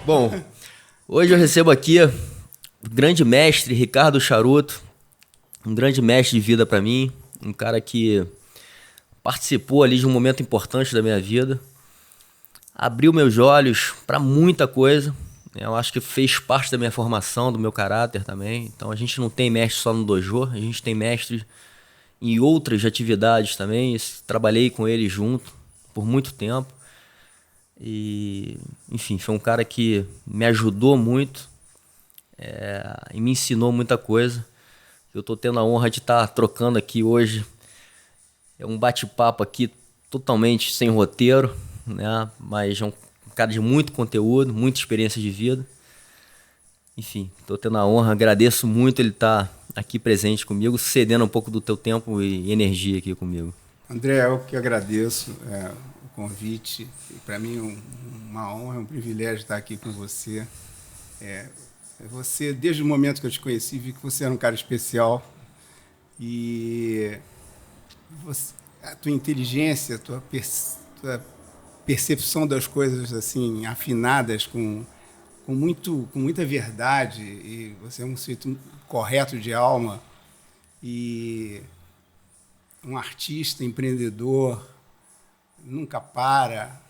Bom, hoje eu recebo aqui o grande mestre Ricardo Charuto, um grande mestre de vida para mim, um cara que participou ali de um momento importante da minha vida, abriu meus olhos para muita coisa. Eu acho que fez parte da minha formação, do meu caráter também. Então a gente não tem mestre só no dojo, a gente tem mestre em outras atividades também. Trabalhei com ele junto por muito tempo. E, enfim, foi um cara que me ajudou muito e me ensinou muita coisa. Eu estou tendo a honra de estar trocando aqui hoje. É um bate-papo aqui totalmente sem roteiro, né? Mas é um cara de muito conteúdo, muita experiência de vida. Enfim, estou tendo a honra, agradeço muito ele estar aqui presente comigo, cedendo um pouco do teu tempo e energia aqui comigo. André, eu que agradeço o convite. Para mim é uma honra, um privilégio estar aqui com você. Você, desde o momento que eu te conheci, vi que você era um cara especial e a tua inteligência, a tua percepção das coisas assim afinadas com muita verdade, e você é um sujeito correto de alma e um artista, empreendedor, nunca para.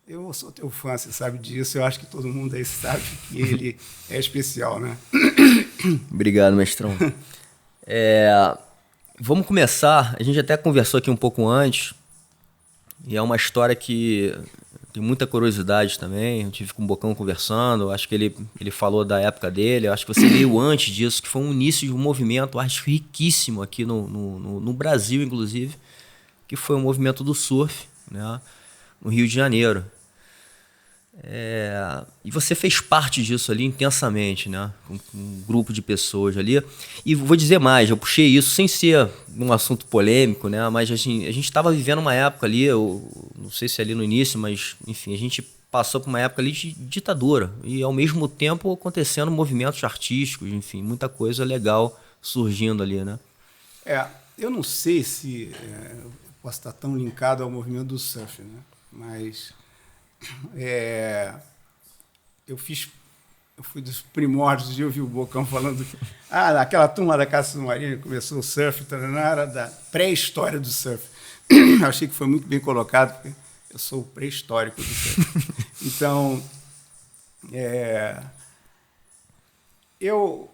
Eu sou teu fã, você sabe disso. Eu acho que todo mundo aí sabe que ele é especial, né? Obrigado, mestrão. Vamos começar. A gente até conversou aqui um pouco antes. E é uma história que tem muita curiosidade também. Eu tive com o Bocão conversando. Acho que ele falou da época dele. Acho que você veio antes disso, que foi um início de um movimento artístico riquíssimo aqui no Brasil, inclusive, que foi o movimento do surf, né, no Rio de Janeiro. E você fez parte disso ali intensamente, né? Com um grupo de pessoas ali. E vou dizer mais, eu puxei isso sem ser um assunto polêmico, né? Mas assim, a gente estava vivendo uma época ali, eu não sei se é ali no início, mas enfim, a gente passou por uma época ali de ditadura. E ao mesmo tempo acontecendo movimentos artísticos, enfim, muita coisa legal surgindo ali, né? Eu não sei se eu posso estar tão linkado ao movimento do surf, né? Mas eu fui dos primórdios de ouvir o Bocão falando que aquela turma da Caça Submarina começou o surf, era da pré-história do surf. Eu achei que foi muito bem colocado, porque eu sou o pré-histórico do surf. Então, eu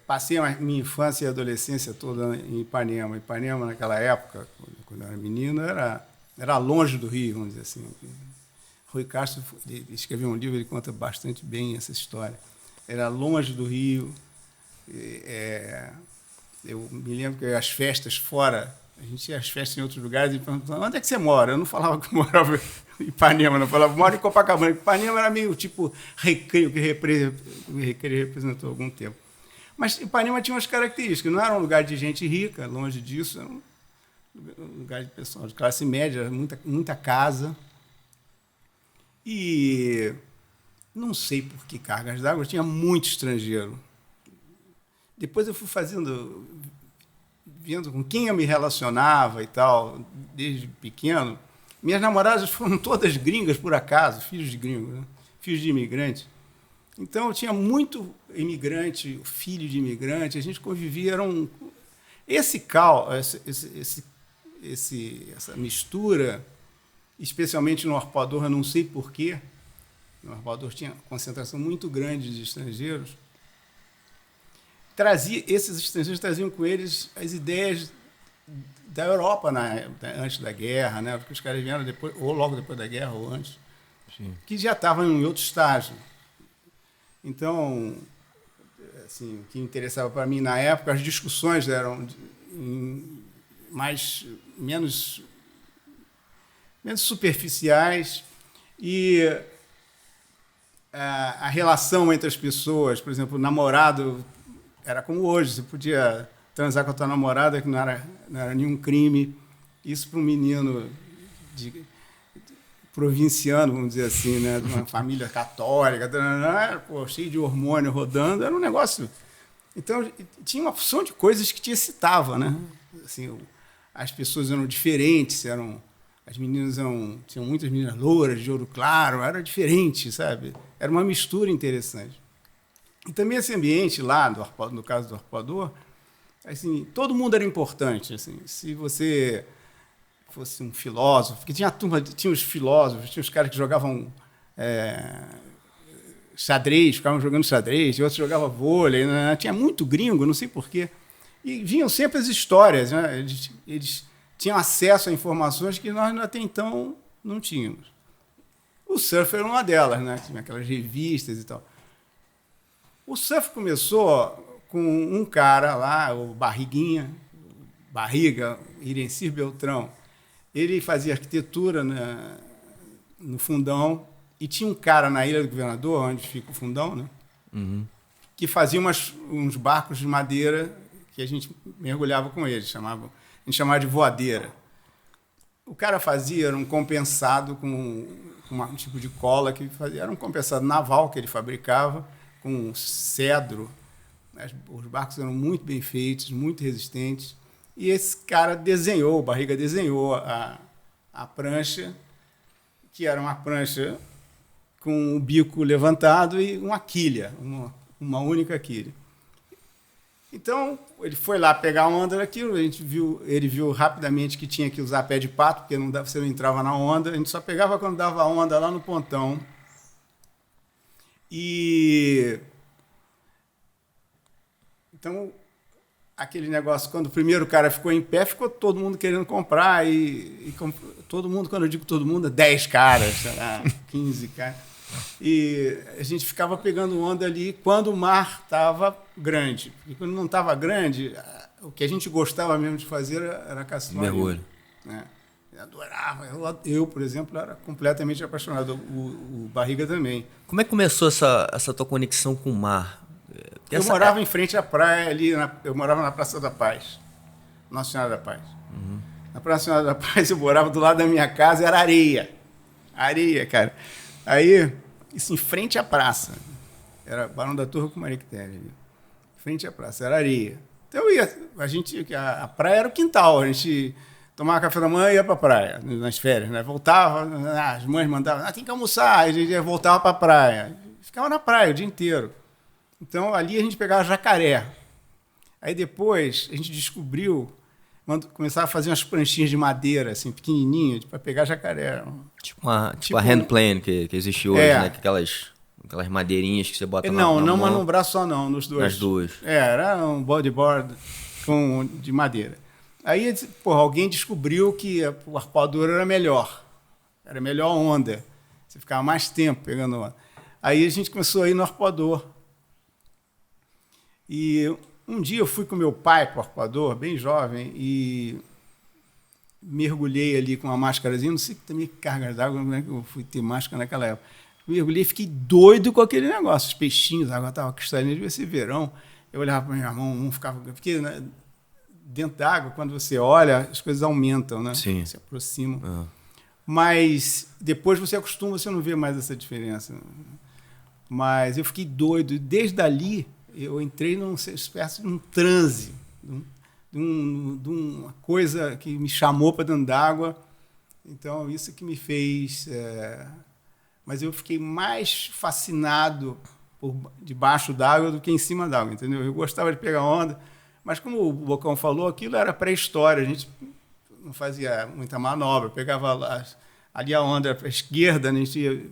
passei a minha infância e adolescência toda em Ipanema. Ipanema, naquela época, quando eu era menino, era longe do Rio, vamos dizer assim. Rui Castro escreveu um livro, ele conta bastante bem essa história. Era longe do Rio. Eu me lembro que as festas fora, a gente ia às festas em outros lugares e perguntava, onde é que você mora? Eu não falava que morava em Ipanema, não falava, moro em Copacabana. Ipanema era meio tipo Recreio, que o Recreio representou algum tempo. Mas Ipanema tinha umas características, não era um lugar de gente rica, longe disso, era um lugar de pessoal de classe média, muita casa. E não sei por que cargas d'água, tinha muito estrangeiro. Depois eu fui vendo com quem eu me relacionava e tal, desde pequeno. Minhas namoradas foram todas gringas, por acaso, filhos de gringos, né? Filhos de imigrantes. Então, eu tinha muito imigrante, filho de imigrante, a gente convivia, essa mistura, especialmente no Arpoador, eu não sei porquê, no Arpoador tinha uma concentração muito grande de estrangeiros, esses estrangeiros traziam com eles as ideias da Europa antes da guerra, né? Porque os caras vieram depois, ou logo depois da guerra, ou antes, sim, que já estavam em outro estágio. Então, assim, o que interessava para mim na época, as discussões eram menos superficiais e a relação entre as pessoas, por exemplo, o namorado era como hoje, você podia transar com a tua namorada, que não era nenhum crime. Isso para um menino provinciano, vamos dizer assim, né, de uma família católica, cheio de hormônio rodando, era um negócio. Então, tinha uma porção de coisas que te excitava, né? Assim, as pessoas eram diferentes, As meninas tinham muitas meninas louras, de olho claro, era diferente, sabe? Era uma mistura interessante. E também esse ambiente lá, no caso do arpoador, assim, todo mundo era importante. Assim, se você fosse um filósofo, porque tinha os filósofos, tinha os caras que jogavam xadrez, ficavam jogando xadrez, e outros jogavam vôlei, né? Tinha muito gringo, não sei porquê. E vinham sempre as histórias, né? Eles tinham acesso a informações que nós até então não tínhamos. O surf era uma delas, né? Tinha aquelas revistas e tal. O surf começou com um cara lá, o Barriga, Irencir Beltrão. Ele fazia arquitetura no Fundão e tinha um cara na Ilha do Governador, onde fica o Fundão, né? Uhum. Que fazia uns barcos de madeira que a gente mergulhava com eles. A gente chamava de voadeira. O cara era um compensado com um tipo de cola que fazia. Era um compensado naval que ele fabricava com cedro. Os barcos eram muito bem feitos, muito resistentes. E esse cara o Barriga desenhou a prancha, que era uma prancha com o bico levantado e uma quilha, uma única quilha. Então, ele foi lá pegar a onda daquilo, ele viu rapidamente que tinha que usar pé de pato, porque você não entrava na onda, a gente só pegava quando dava onda lá no pontão. Então, aquele negócio, quando o primeiro cara ficou em pé, ficou todo mundo querendo comprar. Todo mundo, quando eu digo todo mundo, 10 caras, sei lá, 15 caras. E a gente ficava pegando onda ali quando o mar estava grande. E quando não estava grande, o que a gente gostava mesmo de fazer era caça mergulho. Né? Eu adorava. Eu, por exemplo, era completamente apaixonado. O Barriga também. Como é que começou essa tua conexão com o mar? Eu morava em frente à praia, eu morava na Praça da Paz, Nossa Senhora da Paz. Uhum. Na Praça Senhora da Paz, eu morava do lado da minha casa, era areia. Areia, cara. Aí, isso em frente à praça. Era Barão da Torre com Mariquitelli. Em frente à praça, era areia. Então a praia era o quintal, a gente tomava café da manhã e ia para a praia, nas férias, né? Voltava, as mães mandavam, tem que almoçar, a gente voltava para a praia. Ficava na praia o dia inteiro. Então, ali a gente pegava jacaré. Aí depois a gente descobriu, começava a fazer umas pranchinhas de madeira, assim, pequenininhas, para pegar jacaré. Tipo a handplane que existe hoje, né? Aquelas madeirinhas que você bota na mão. Não, mas no braço só não, nos dois. Nas duas. Era um bodyboard de madeira. Aí, alguém descobriu que o arpoador era melhor onda. Você ficava mais tempo pegando onda. Aí a gente começou a ir no arpoador. E um dia eu fui com meu pai para o arpoador, bem jovem, e mergulhei ali com uma máscarazinha, não sei também que carga d'água, como é que eu fui ter máscara naquela época. Mergulhei e fiquei doido com aquele negócio, os peixinhos, a água estava cristalina, devia ser verão. Eu olhava para minha mão, não ficava... Porque né, dentro da água, quando você olha, as coisas aumentam, né? Sim. Se aproximam. Mas depois você acostuma, você não vê mais essa diferença. Mas eu fiquei doido, e desde ali eu entrei numa espécie de um transe, de uma coisa que me chamou para dentro d'água. Então, isso que me fez... Mas eu fiquei mais fascinado por debaixo d'água do que em cima d'água, entendeu? Eu gostava de pegar onda, mas como o Bocão falou, aquilo era pré-história, a gente não fazia muita manobra, pegava ali a onda para a esquerda, a gente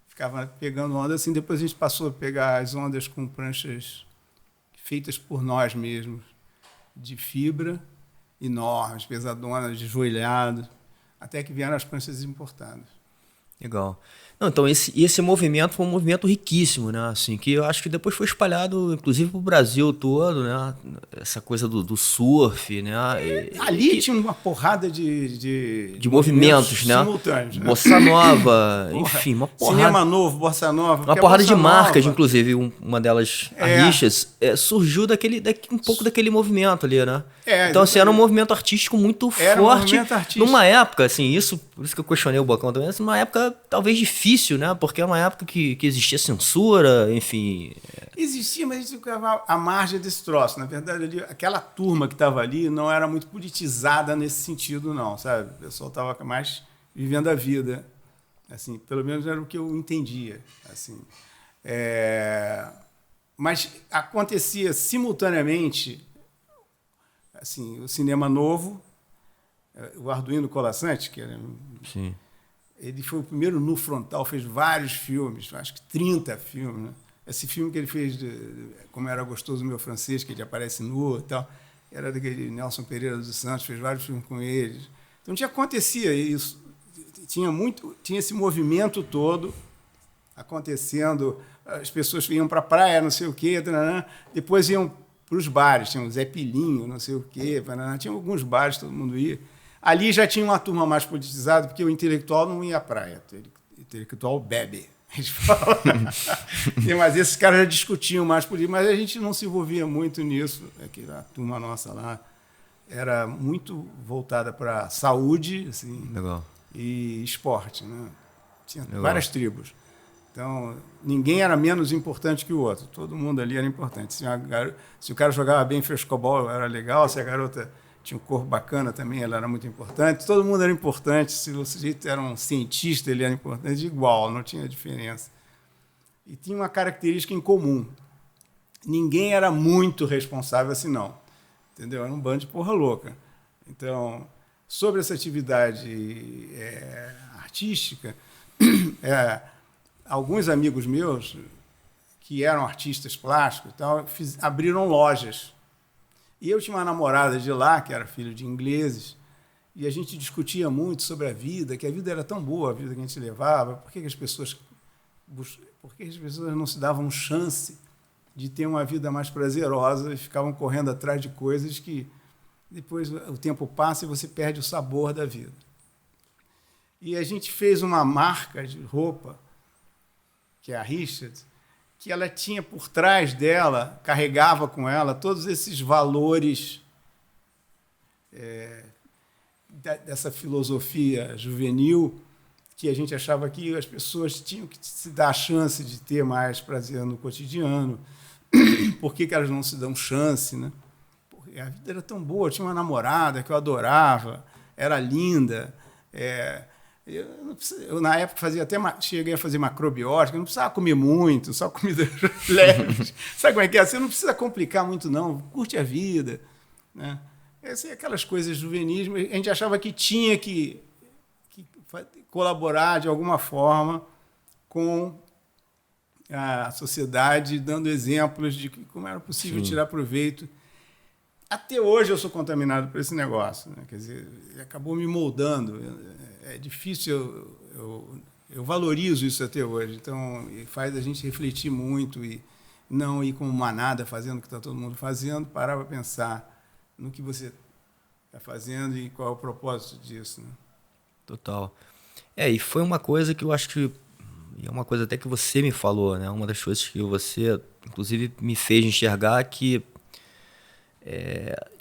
ficava pegando onda assim, depois a gente passou a pegar as ondas com pranchas feitas por nós mesmos, de fibra, enormes, pesadonas, de joelhado, até que vieram as pranchas importadas. Legal. Não, então esse movimento foi um movimento riquíssimo, né? Assim, que eu acho que depois foi espalhado, inclusive, para o Brasil todo, né? Essa coisa do surf, né? Ali tinha uma porrada de movimentos, né? Simultâneos, né? Bossa Nova, enfim, uma porrada. Cinema novo, Bossa Nova. Uma porrada de marcas, inclusive, uma delas, a Richas, surgiu um pouco daquele movimento ali, né? Então, assim, era um movimento artístico muito forte. Numa época, assim, por isso que eu questionei o Bocão também, assim, numa época talvez difícil, né? Porque é uma época que existia censura, enfim. Existia, mas a gente ficava à margem desse troço. Na verdade, aquela turma que estava ali não era muito politizada nesse sentido, não, sabe? O pessoal estava mais vivendo a vida. Assim, pelo menos era o que eu entendia. Assim. Mas acontecia simultaneamente assim, o cinema novo, o Arduino Colasanti, que era... Sim. Ele foi o primeiro nu frontal, fez vários filmes, acho que 30 filmes. Né? Esse filme que ele fez, Como Era Gostoso o Meu Francês, que ele aparece nu e tal, era daquele Nelson Pereira dos Santos, fez vários filmes com ele. Então, já acontecia isso. Tinha esse movimento todo acontecendo, as pessoas iam para a praia, não sei o quê, depois iam para os bares, tinha o Zé Pilinho, não sei o quê, tinha alguns bares, todo mundo ia. Ali já tinha uma turma mais politizada, porque o intelectual não ia à praia, o intelectual bebe. Eles falam. Mas esses caras já discutiam mais política, mas a gente não se envolvia muito nisso. A turma nossa lá era muito voltada para saúde assim, legal. E esporte. Né? Tinha várias tribos. Então, ninguém era menos importante que o outro. Todo mundo ali era importante. Se o cara jogava bem frescobol, era legal. Se a garota tinha um corpo bacana também, ela era muito importante. Todo mundo era importante. Se o sujeito era um cientista, ele era importante igual, não tinha diferença. E tinha uma característica em comum. Ninguém era muito responsável assim, não. Entendeu? Era um bando de porra louca. Então, sobre essa atividade artística, alguns amigos meus, que eram artistas plásticos, e tal, abriram lojas. E eu tinha uma namorada de lá, que era filho de ingleses, e a gente discutia muito sobre a vida, que a vida era tão boa, a vida que a gente levava, por que as pessoas não se davam chance de ter uma vida mais prazerosa e ficavam correndo atrás de coisas que depois o tempo passa e você perde o sabor da vida. E a gente fez uma marca de roupa, que é a Richard, que ela tinha por trás dela, carregava com ela todos esses valores dessa filosofia juvenil, que a gente achava que as pessoas tinham que se dar a chance de ter mais prazer no cotidiano. Por que elas não se dão chance? Né? Porque a vida era tão boa, eu tinha uma namorada que eu adorava, era linda. Eu, na época, cheguei a fazer macrobiótica, não precisava comer muito, só comida leve. Sabe como é que é? Você não precisa complicar muito, não. Curte a vida. Né? Aquelas coisas juvenis, a gente achava que tinha que colaborar de alguma forma com a sociedade, dando exemplos de como era possível tirar proveito. Até hoje eu sou contaminado por esse negócio. Né? Quer dizer, acabou me moldando. É difícil, eu valorizo isso até hoje. Então, faz a gente refletir muito e não ir como manada fazendo o que está todo mundo fazendo, parar para pensar no que você está fazendo e qual é o propósito disso. Né? Total. E foi uma coisa que eu acho que é uma coisa até que você me falou, né? Uma das coisas que você, inclusive, me fez enxergar que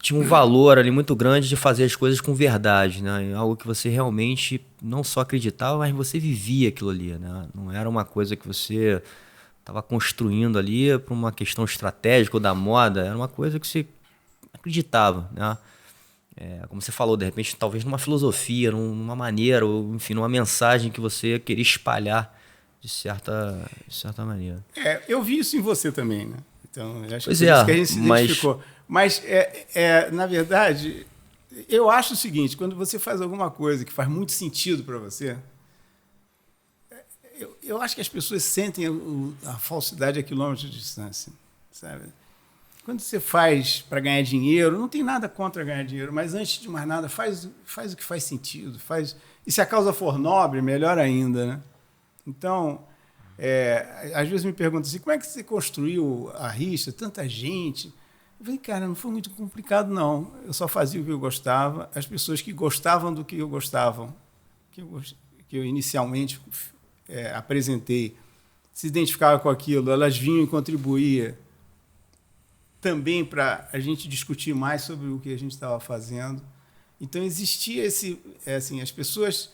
tinha um valor ali muito grande de fazer as coisas com verdade, né? Algo que você realmente não só acreditava, mas você vivia aquilo ali, né? Não era uma coisa que você estava construindo ali por uma questão estratégica ou da moda, era uma coisa que você acreditava, né? Como você falou, de repente, talvez numa filosofia, numa maneira, ou enfim, numa mensagem que você queria espalhar de certa maneira. Eu vi isso em você também, né? Então, acho pois que é, isso que a gente se identificou. Mas, na verdade, eu acho o seguinte, quando você faz alguma coisa que faz muito sentido para você, eu acho que as pessoas sentem a falsidade a quilômetros de distância, sabe? Quando você faz para ganhar dinheiro, não tem nada contra ganhar dinheiro, mas antes de mais nada, faz o que faz sentido. E se a causa for nobre, melhor ainda. Né? Então, às vezes me perguntam assim, como é que você construiu a rixa, tanta gente? Eu falei, cara, não foi muito complicado, não. Eu só fazia o que eu gostava, as pessoas que gostavam do que eu gostava, que eu inicialmente apresentei, se identificavam com aquilo, elas vinham e contribuíam também para a gente discutir mais sobre o que a gente estava fazendo. Então, existia as pessoas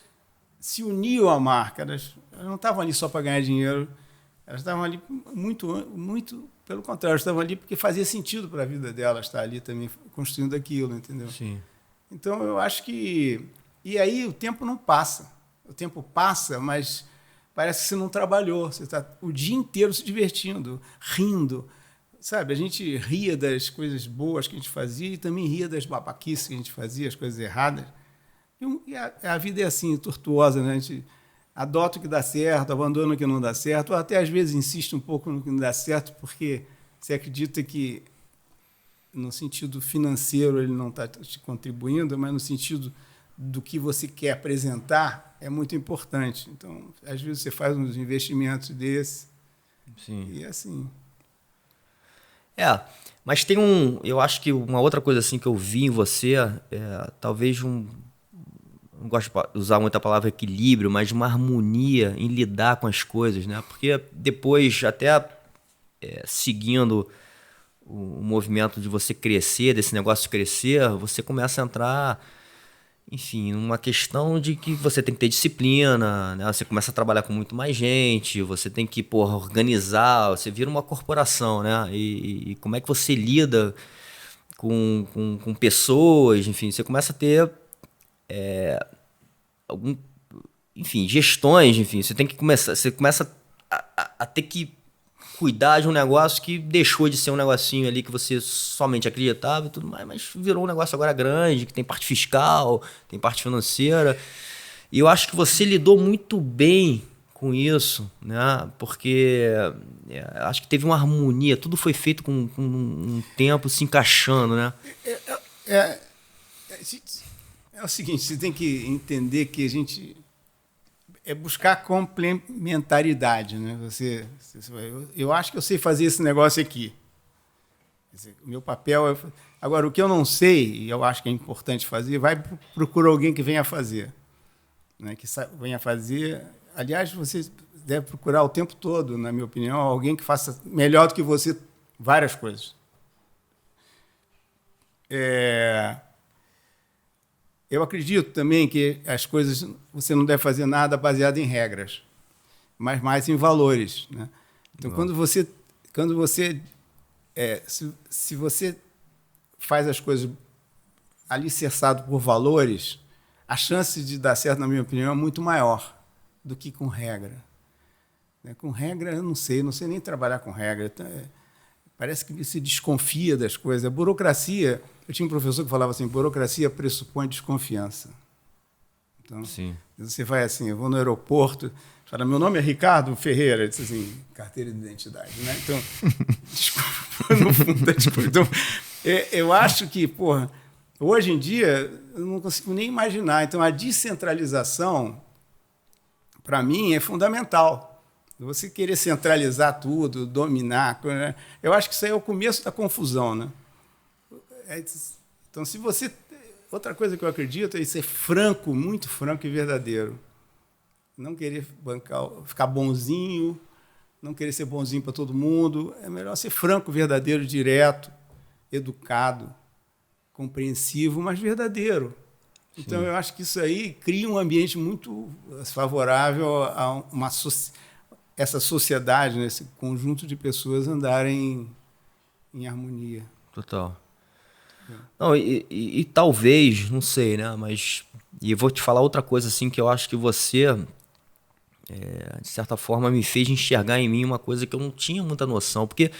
se uniam à marca, elas não estavam ali só para ganhar dinheiro, elas estavam ali muito pelo contrário, elas estavam ali porque fazia sentido para a vida delas estar ali também construindo aquilo, entendeu? Sim. Então, eu acho que... E aí o tempo não passa. O tempo passa, mas parece que você não trabalhou. Você está o dia inteiro se divertindo, rindo. Sabe, a gente ria das coisas boas que a gente fazia e também ria das babaquices que a gente fazia, as coisas erradas. A vida é assim, tortuosa, né? A gente adota o que dá certo, abandona o que não dá certo, ou até às vezes insiste um pouco no que não dá certo, porque você acredita que no sentido financeiro ele não está te contribuindo, mas no sentido do que você quer apresentar é muito importante. Então, às vezes você faz uns investimentos desses. Sim. E assim. Mas eu acho que uma outra coisa assim que eu vi em você talvez não gosto de usar muita palavra equilíbrio, mas uma harmonia em lidar com as coisas, né? Porque depois, até seguindo o movimento de você crescer, desse negócio crescer, você começa a entrar, enfim, numa questão de que você tem que ter disciplina, né? Você começa a trabalhar com muito mais gente, você tem que, organizar, você vira uma corporação, né? E como é que você lida com pessoas, enfim, você começa a ter enfim, gestões, enfim, você começa a ter que cuidar de um negócio que deixou de ser um negocinho ali que você somente acreditava e tudo mais, mas virou um negócio agora grande, que tem parte fiscal, tem parte financeira. E eu acho que você lidou muito bem com isso, né? Porque acho que teve uma harmonia, tudo foi feito com um tempo se encaixando, né? É o seguinte, você tem que entender que a gente buscar complementaridade, né? Eu acho que eu sei fazer esse negócio aqui. O meu papel é... Agora, o que eu não sei, e eu acho que é importante fazer, vai procurar alguém que venha fazer. Né? Que venha fazer... Aliás, você deve procurar o tempo todo, na minha opinião, alguém que faça melhor do que você várias coisas. Eu acredito também que as coisas, você não deve fazer nada baseado em regras, mas mais em valores, né? Então, se você faz as coisas alicerçado por valores, a chance de dar certo, na minha opinião, é muito maior do que com regra. Com regra, eu não sei nem trabalhar com regra. Então, parece que se desconfia das coisas. A burocracia... Eu tinha um professor que falava assim, burocracia pressupõe desconfiança. Então, sim. Você vai assim, eu vou no aeroporto, fala, meu nome é Ricardo Ferreira, diz assim, carteira de identidade, né? Então, desculpa, no fundo, então, eu acho que, hoje em dia, eu não consigo nem imaginar. Então, a descentralização, para mim, é fundamental. Você querer centralizar tudo, dominar, né? Eu acho que isso aí é o começo da confusão, né? Então, se você... Outra coisa que eu acredito é ser franco, muito franco e verdadeiro. Não querer ficar bonzinho, não querer ser bonzinho para todo mundo. É melhor ser franco, verdadeiro, direto, educado, compreensivo, mas verdadeiro. Então, eu acho que isso aí cria um ambiente muito favorável a essa sociedade, né, esse conjunto de pessoas andarem em harmonia. Total. Não, e talvez, não sei, né? Mas eu vou te falar outra coisa assim que eu acho que você, de certa forma, me fez enxergar em mim uma coisa que eu não tinha muita noção. Porque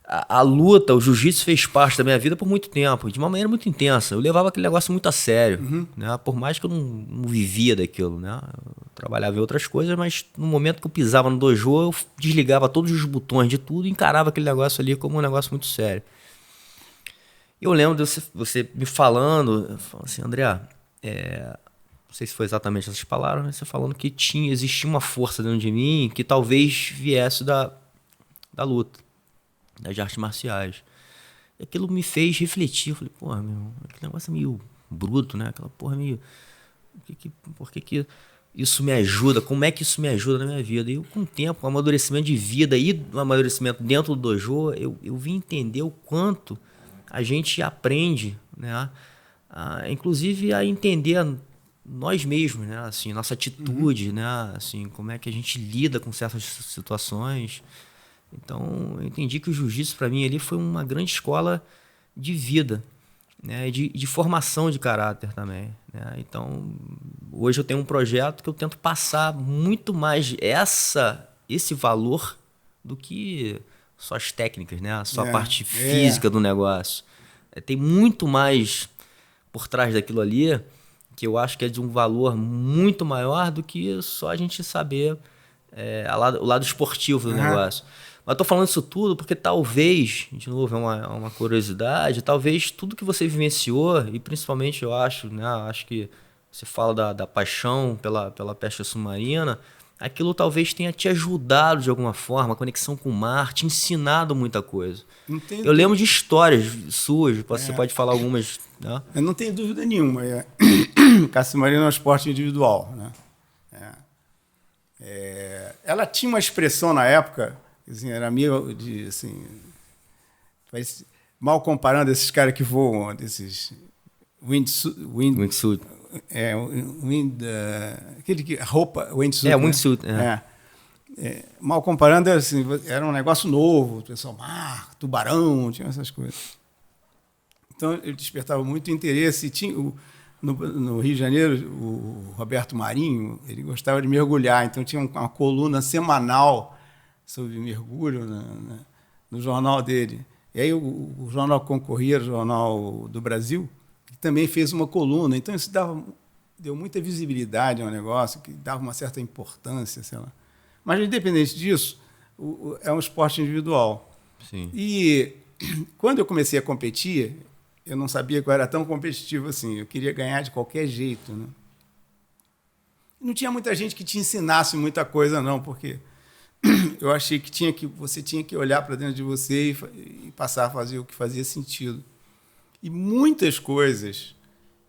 a luta, o jiu-jitsu fez parte da minha vida por muito tempo, de uma maneira muito intensa. Eu levava aquele negócio muito a sério, né? Por mais que eu não vivia daquilo, né? Eu trabalhava em outras coisas, mas no momento que eu pisava no dojo, eu desligava todos os botões de tudo e encarava aquele negócio ali como um negócio muito sério. Eu lembro de você me falando assim, André, não sei se foi exatamente essas palavras, mas você falando que existia uma força dentro de mim que talvez viesse da luta, das artes marciais. E aquilo me fez refletir. Eu falei, aquele negócio é meio bruto, né? Aquela porra meio... Por que isso me ajuda? Como é que isso me ajuda na minha vida? E eu, com o tempo, o amadurecimento de vida e o amadurecimento dentro do dojo, eu vim entender o quanto a gente aprende, né? Inclusive a entender nós mesmos, né? Assim, nossa atitude, né? Assim, como é que a gente lida com certas situações. Então, eu entendi que o jiu-jitsu para mim ali foi uma grande escola de vida, né? E de formação de caráter também, né? Então, hoje eu tenho um projeto que eu tento passar muito mais esse valor do que só as técnicas, né? Só a parte física do negócio. Tem muito mais por trás daquilo ali que eu acho que é de um valor muito maior do que só a gente saber o lado esportivo do negócio. Mas eu tô falando isso tudo porque talvez, de novo, é uma curiosidade, talvez tudo que você vivenciou, e principalmente eu acho, né? Acho que você fala da paixão pela pesca submarina, aquilo talvez tenha te ajudado de alguma forma, a conexão com o mar, te ensinado muita coisa. Eu lembro de histórias suas, você pode falar algumas, né? Eu não tenho dúvida nenhuma. Caça submarina é um esporte individual, né? Ela tinha uma expressão na época, assim, era meio de, assim, mal comparando esses caras que voam, desses Wingsuit. Aquele que roupa, wingsuit. Wingsuit. Mal comparando, assim, era um negócio novo, o pessoal, tubarão, tinha essas coisas. Então, ele despertava muito interesse. Tinha no Rio de Janeiro, o Roberto Marinho, ele gostava de mergulhar, então tinha uma coluna semanal sobre mergulho no jornal dele. E aí o jornal concorria, o Jornal do Brasil, que também fez uma coluna. Então, isso deu muita visibilidade ao negócio, que dava uma certa importância, sei lá. Mas, independente disso, é um esporte individual. Sim. E quando eu comecei a competir, eu não sabia que eu era tão competitivo assim. Eu queria ganhar de qualquer jeito, né? Não tinha muita gente que te ensinasse muita coisa, não, porque eu achei que você tinha que olhar para dentro de você e passar a fazer o que fazia sentido. E muitas coisas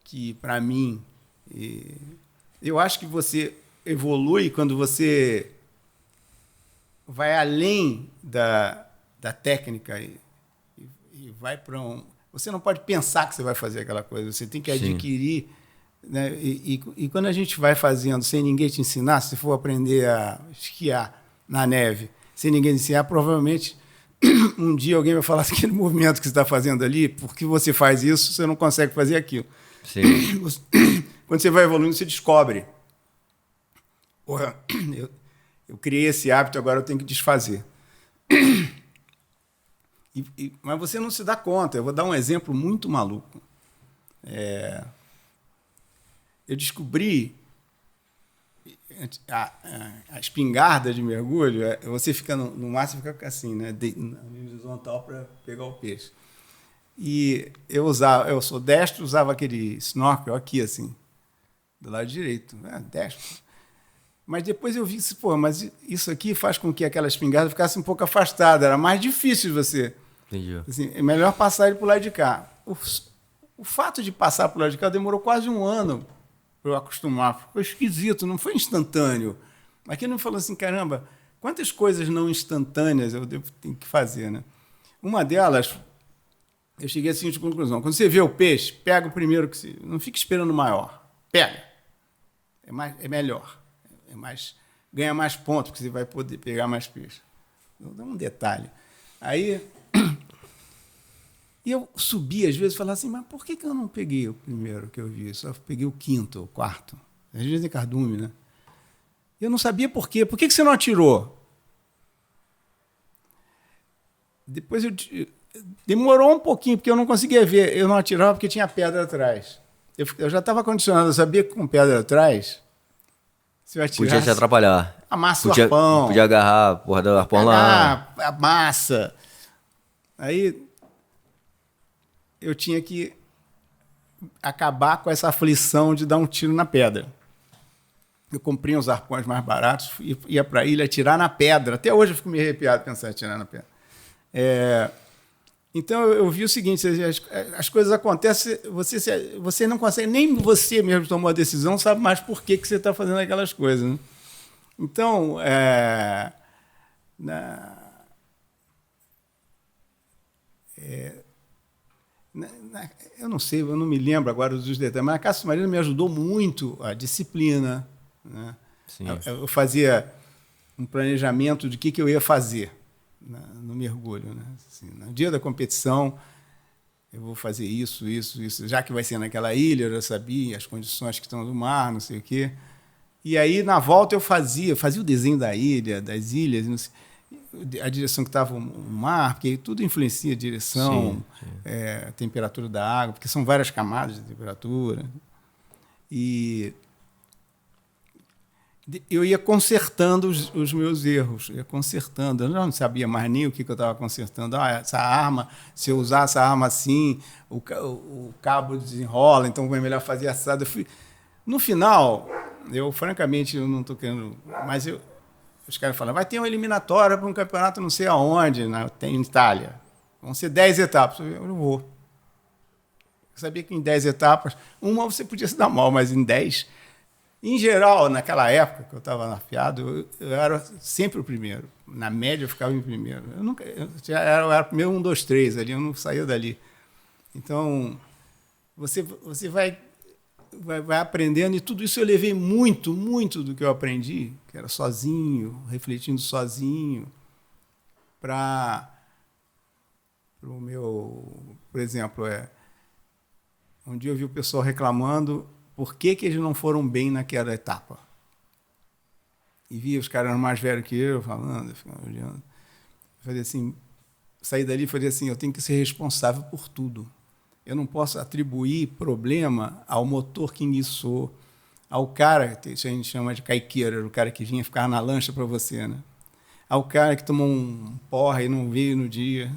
que, para mim, eu acho que você evolui quando você vai além da técnica e vai para Você não pode pensar que você vai fazer aquela coisa, você tem que adquirir. Né? E quando a gente vai fazendo sem ninguém te ensinar, se for aprender a esquiar na neve, sem ninguém te ensinar, provavelmente um dia alguém vai falar assim, aquele movimento que você está fazendo ali, porque você faz isso, você não consegue fazer aquilo. Sim. Quando você vai evoluindo, você descobre. Porra, eu criei esse hábito, agora eu tenho que desfazer. Mas você não se dá conta. Eu vou dar um exemplo muito maluco. Eu descobri a espingarda de mergulho. Você fica no mar, você fica assim, né, na horizontal para pegar o peixe. E eu sou destro, usava aquele snorkel aqui, assim, do lado direito, né, destro. Mas depois eu vi, mas isso aqui faz com que aquela espingarda ficasse um pouco afastada. Era mais difícil de você. Entendi. Assim, é melhor passar ele para o lado de cá. O fato de passar para o lado de cá demorou quase um ano para eu acostumar. Ficou esquisito, não foi instantâneo. Aqui não falou assim, caramba, quantas coisas não instantâneas eu tenho que fazer, né? Uma delas, eu cheguei à seguinte conclusão. Quando você vê o peixe, pega o primeiro que você... Não fica esperando o maior. Pega. É melhor. Ganha mais pontos, porque você vai poder pegar mais peixe. Vou dar um detalhe. Aí... E eu subi, às vezes, e falava assim, mas por que eu não peguei o primeiro que eu vi? Só peguei o quinto, o quarto. Às vezes em cardume, né? Eu não sabia por quê. Por que você não atirou? Depois demorou um pouquinho, porque eu não conseguia ver. Eu não atirava porque tinha pedra atrás. Eu já estava condicionado, eu sabia que com pedra atrás, se eu atirasse, podia te atrapalhar. Amassa o arpão. Podia agarrar a porra do arpão lá. Amassa. Aí... eu tinha que acabar com essa aflição de dar um tiro na pedra. Eu comprei uns arpões mais baratos, ia para a ilha atirar na pedra. Até hoje eu fico meio arrepiado pensando em atirar na pedra. Então eu vi o seguinte, as coisas acontecem, você não consegue, nem você mesmo tomou a decisão, sabe mais por que você está fazendo aquelas coisas. Né? Então, eu não sei, eu não me lembro agora dos detalhes, mas a caça submarina me ajudou muito a disciplina. Né? Eu fazia um planejamento de que eu ia fazer no mergulho. Né? Assim, no dia da competição, eu vou fazer isso. Já que vai ser naquela ilha, eu já sabia as condições que estão do mar, não sei o quê. E aí, na volta, eu fazia o desenho da ilha, das ilhas, não sei, a direção que estava o mar, porque tudo influencia a direção, a temperatura da água, porque são várias camadas de temperatura. E eu ia consertando os meus erros, ia consertando. Eu não sabia mais nem o que eu estava consertando. Essa arma, se eu usar essa arma assim, o cabo desenrola, então é melhor fazer assado. No final, francamente, eu não estou querendo... Mas os caras falam, vai ter uma eliminatória para um campeonato não sei aonde, tem em Itália. Vão ser 10 etapas. Eu não vou. Eu sabia que em 10 etapas, uma você podia se dar mal, mas em 10... Em geral, naquela época que eu estava afiado, eu era sempre o primeiro. Na média, eu ficava em primeiro. Eu era primeiro 1, 2, 3 ali, eu não saía dali. Então, você vai aprendendo, e tudo isso eu levei muito do que eu aprendi, que era sozinho, refletindo sozinho, para o meu... Por exemplo, um dia eu vi o pessoal reclamando por que eles não foram bem naquela etapa. E via os caras mais velhos que eu falando, eu ficava olhando. Falei assim, saí dali e falei assim, eu tenho que ser responsável por tudo. Eu não posso atribuir problema ao motor que enguiçou, ao cara, que a gente chama de caiqueiro, o cara que vinha ficar na lancha para você, né? Ao cara que tomou um porra e não veio no dia.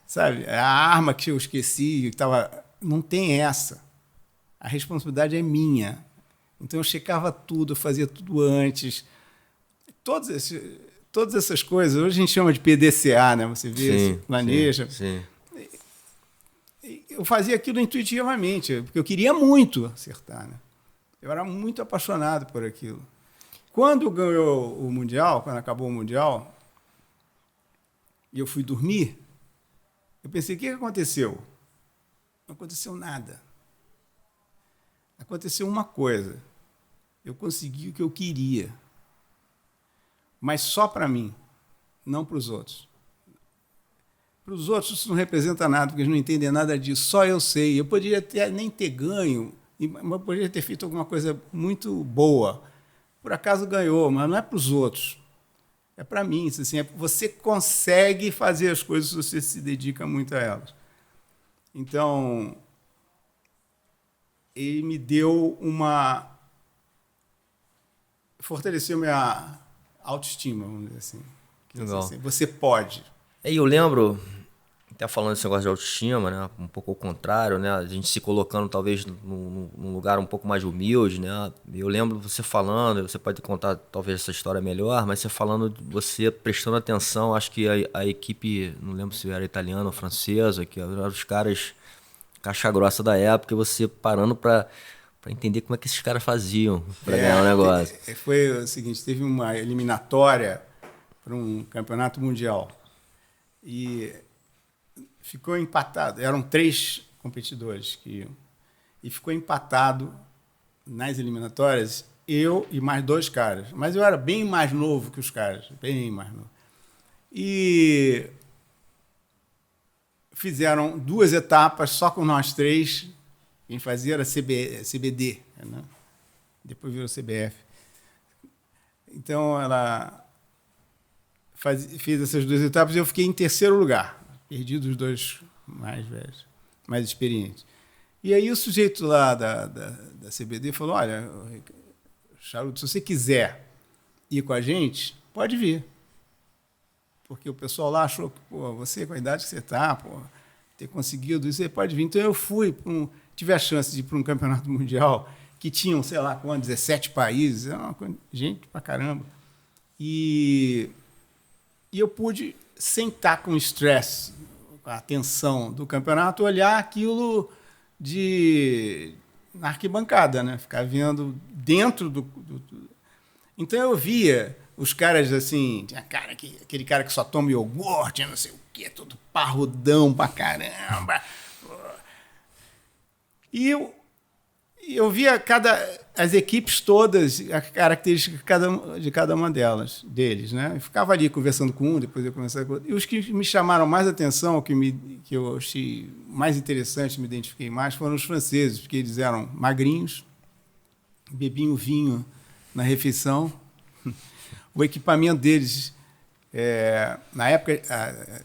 Sabe, a arma que eu esqueci, não tem essa. A responsabilidade é minha. Então, eu checava tudo, eu fazia tudo antes. Todas essas coisas, hoje a gente chama de PDCA, né? Você vê, sim, você planeja. Sim. Eu fazia aquilo intuitivamente, porque eu queria muito acertar, né? Eu era muito apaixonado por aquilo. Quando ganhou o Mundial, quando acabou o Mundial, e eu fui dormir, eu pensei, o que aconteceu? Não aconteceu nada. Aconteceu uma coisa. Eu consegui o que eu queria. Mas só para mim, não para os outros. Para os outros isso não representa nada, porque eles não entendem nada disso. Só eu sei. Eu poderia nem ter ganho, mas poderia ter feito alguma coisa muito boa. Por acaso ganhou, mas não é para os outros. É para mim. Assim, você consegue fazer as coisas se você se dedica muito a elas. Então... ele me deu fortaleceu minha autoestima, vamos dizer assim. Legal. Assim, você pode. E eu lembro, até falando desse negócio de autoestima, né? Um pouco ao contrário, né? A gente se colocando talvez num lugar um pouco mais humilde, né? Eu lembro você falando, você pode contar talvez essa história melhor, mas você falando, você prestando atenção, acho que a equipe, não lembro se era italiana ou francesa, que eram os caras... caixa grossa da época, e você parando para entender como é que esses caras faziam para ganhar o negócio. Foi o seguinte, teve uma eliminatória para um campeonato mundial e ficou empatado. Eram 3 competidores que iam. E ficou empatado nas eliminatórias, eu e mais 2 caras. Mas eu era bem mais novo que os caras, bem mais novo. E... fizeram 2 etapas só com nós 3. Quem fazia era CBD, né? Depois virou CBF. Então, ela fez essas 2 etapas e eu fiquei em 3º lugar. Perdi dos 2 mais velhos, mais experientes. E aí o sujeito lá da CBD falou, olha, Charuto, se você quiser ir com a gente, pode vir. Porque o pessoal lá achou que, você com a idade que você está, ter conseguido isso, você pode vir. Então eu tive a chance de ir para um campeonato mundial que tinham, sei lá, 17 países, gente pra caramba. E eu pude, sem estar com estresse, com a tensão do campeonato, olhar aquilo na arquibancada, né? Ficar vendo dentro do... Então eu via... os caras, assim, aquele cara que só toma iogurte, não sei o quê, todo parrudão pra caramba. E eu via as equipes todas, a característica de cada uma deles, né? Eu ficava ali conversando com um, depois eu conversava com outro. E os que me chamaram mais atenção, que eu achei mais interessante, me identifiquei mais, foram os franceses, porque eles eram magrinhos, bebiam vinho na refeição. O equipamento deles, na época,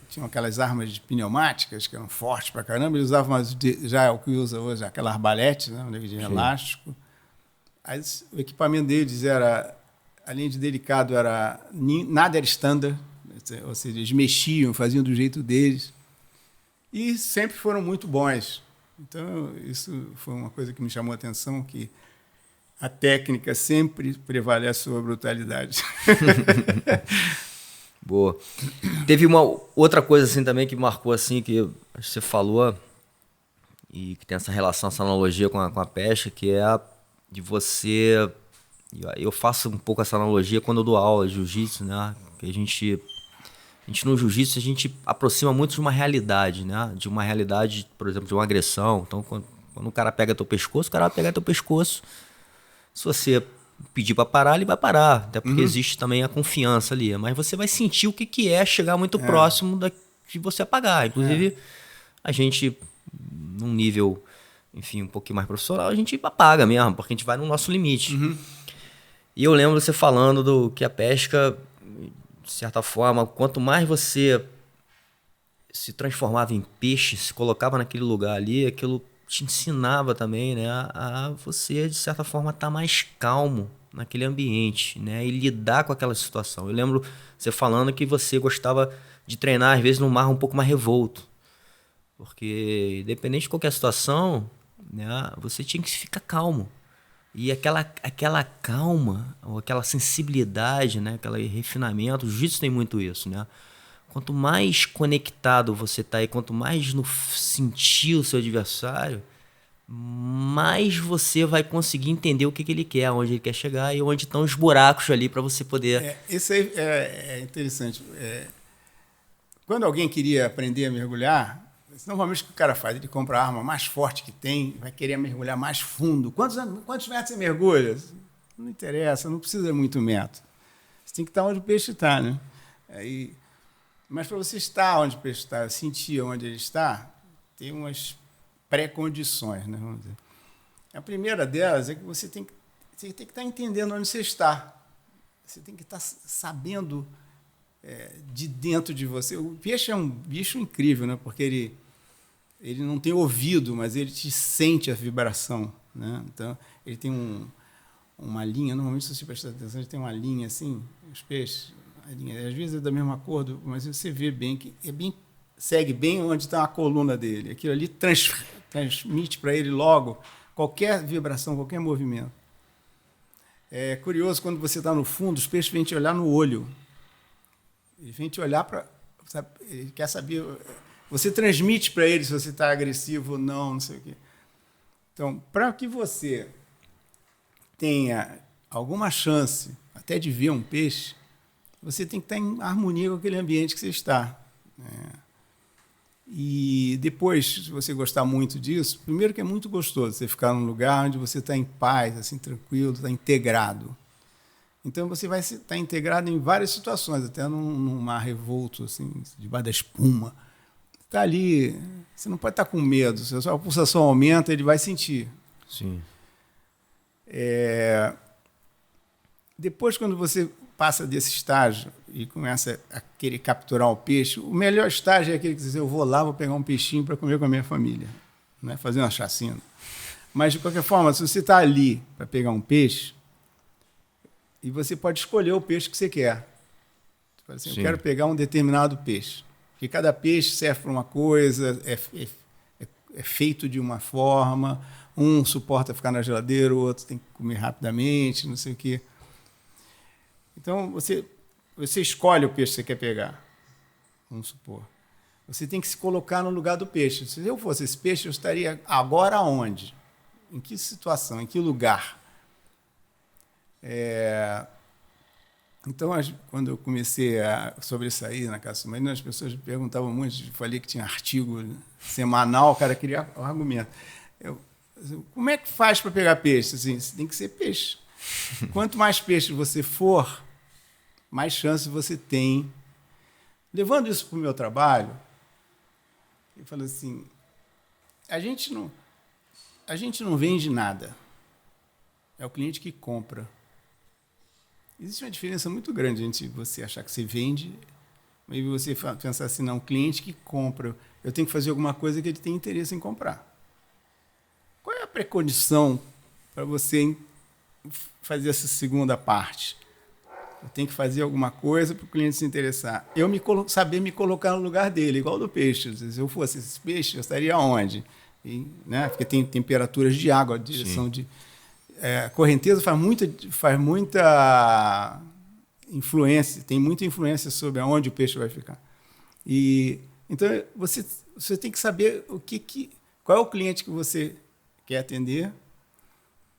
tinham aquelas armas pneumáticas que eram fortes pra caramba, eles usavam já o que usa hoje, aquela arbalete, né, de elástico. O equipamento deles era, além de delicado, nada era standard, ou seja, eles mexiam, faziam do jeito deles, e sempre foram muito bons. Então, isso foi uma coisa que me chamou a atenção, que a técnica sempre prevalece sobre a brutalidade. Boa. Teve uma outra coisa assim também que marcou assim, que você falou, e que tem essa relação, essa analogia com a pesca, que é a de você... Eu faço um pouco essa analogia quando eu dou aula de jiu-jitsu, né? Que a gente no jiu-jitsu, a gente aproxima muito de uma realidade, né? De uma realidade, por exemplo, de uma agressão. Então, quando o cara pega teu pescoço, o cara vai pegar teu pescoço. Se você pedir para parar, ele vai parar. Até porque existe também a confiança ali. Mas você vai sentir o que é chegar muito próximo de você apagar. Inclusive, a gente, num nível, enfim, um pouquinho mais profissional, a gente apaga mesmo, porque a gente vai no nosso limite. E eu lembro você falando que a pesca, de certa forma, quanto mais você se transformava em peixe, se colocava naquele lugar ali, aquilo te ensinava também, né, a você, de certa forma, estar mais calmo naquele ambiente, né, e lidar com aquela situação. Eu lembro você falando que você gostava de treinar, às vezes, num mar um pouco mais revolto, porque, independente de qualquer situação, né, você tinha que ficar calmo. E aquela calma, ou aquela sensibilidade, né, aquele refinamento, o jiu-jitsu tem muito isso, né? Quanto mais conectado você está e quanto mais no sentir o seu adversário, mais você vai conseguir entender o que ele quer, onde ele quer chegar e onde estão os buracos ali para você poder... Isso aí é interessante. Quando alguém queria aprender a mergulhar, normalmente o que o cara faz? Ele compra a arma mais forte que tem, vai querer mergulhar mais fundo. Quantos metros você mergulha? Não interessa, não precisa muito metro. Você tem que estar onde o peixe está, né? Mas para você estar onde o peixe está, sentir onde ele está, tem umas pré-condições, né? Vamos dizer. A primeira delas é que você tem que estar entendendo onde você está. Você tem que estar sabendo de dentro de você. O peixe é um bicho incrível, né? Porque ele não tem ouvido, mas ele te sente a vibração, né? Então, ele tem uma linha, normalmente, se você prestar atenção, ele tem uma linha assim, os peixes, a linha, às vezes é da mesma cor, mas você vê bem que segue bem onde está a coluna dele. Aquilo ali transmite para ele logo qualquer vibração, qualquer movimento. É curioso, quando você está no fundo, os peixes vêm te olhar no olho. Ele vem te olhar para... Ele quer saber... Você transmite para ele se você está agressivo ou não, não sei o quê. Então, para que você tenha alguma chance até de ver um peixe, você tem que estar em harmonia com aquele ambiente que você está. E depois, se você gostar muito disso, primeiro que é muito gostoso você ficar num lugar onde você está em paz, assim, tranquilo, está integrado. Então, você vai estar integrado em várias situações, até num mar revolto, assim, debaixo da espuma. Está ali, você não pode estar com medo, se a sua pulsação aumenta, ele vai sentir. Sim. Depois, quando você passa desse estágio e começa a querer capturar o peixe, o melhor estágio é aquele que diz, eu vou lá, vou pegar um peixinho para comer com a minha família, né? Fazer uma chacina. Mas, de qualquer forma, se você está ali para pegar um peixe, e você pode escolher o peixe que você quer. Você fala assim, eu quero pegar um determinado peixe. Porque cada peixe serve para uma coisa, é feito de uma forma, um suporta ficar na geladeira, o outro tem que comer rapidamente, não sei o quê. Então, você escolhe o peixe que você quer pegar, vamos supor. Você tem que se colocar no lugar do peixe. Se eu fosse esse peixe, eu estaria agora onde? Em que situação? Em que lugar? Então, quando eu comecei a sobressair na Casa Submarina, as pessoas me perguntavam muito, eu falei que tinha artigo semanal, o cara queria o argumento. Como é que faz para pegar peixe? Assim, você tem que ser peixe. Quanto mais peixe você for, mais chance você tem. Levando isso para o meu trabalho, eu falo assim, a gente não vende nada. É o cliente que compra. Existe uma diferença muito grande entre você achar que você vende e você pensar assim, não, o cliente que compra, eu tenho que fazer alguma coisa que ele tem interesse em comprar. Qual é a precondição para você fazer essa segunda parte? Eu tenho que fazer alguma coisa para o cliente se interessar. Saber me colocar no lugar dele, igual do peixe. Se eu fosse esse peixe, eu estaria onde? Né? Porque tem temperaturas de água, a direção de... a correnteza faz muita influência, tem muita influência sobre aonde o peixe vai ficar. Então, você tem que saber qual é o cliente que você quer atender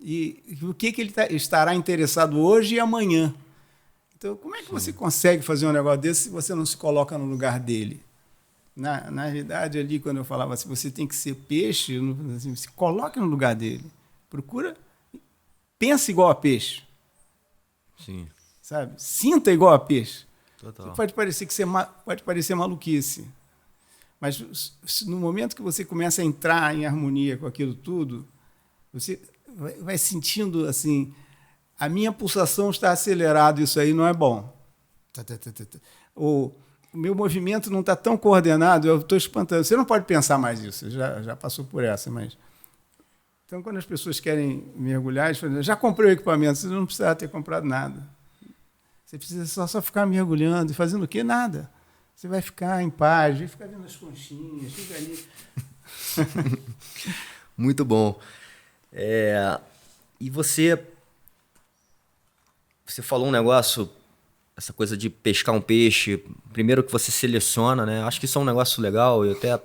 e o que ele estará interessado hoje e amanhã. Então, como é que você consegue fazer um negócio desse se você não se coloca no lugar dele? Na realidade, ali, quando eu falava assim, você tem que ser peixe, assim, se coloque no lugar dele. Pensa igual a peixe. Sim. Sabe? Sinta igual a peixe. Total. Pode parecer maluquice. Mas no momento que você começa a entrar em harmonia com aquilo tudo, você vai sentindo assim, a minha pulsação está acelerada, isso aí não é bom. O meu movimento não está tão coordenado, eu estou espantando. Você não pode pensar mais isso, você já passou por essa, mas... Então, quando as pessoas querem mergulhar, eles falam, já comprei o equipamento, você não precisa ter comprado nada. Você precisa só ficar mergulhando e fazendo o quê? Nada. Você vai ficar em paz, vai ficar vendo as conchinhas, fica ali. Muito bom. E você falou um negócio, essa coisa de pescar um peixe, primeiro que você seleciona, né? Acho que isso é um negócio legal, eu até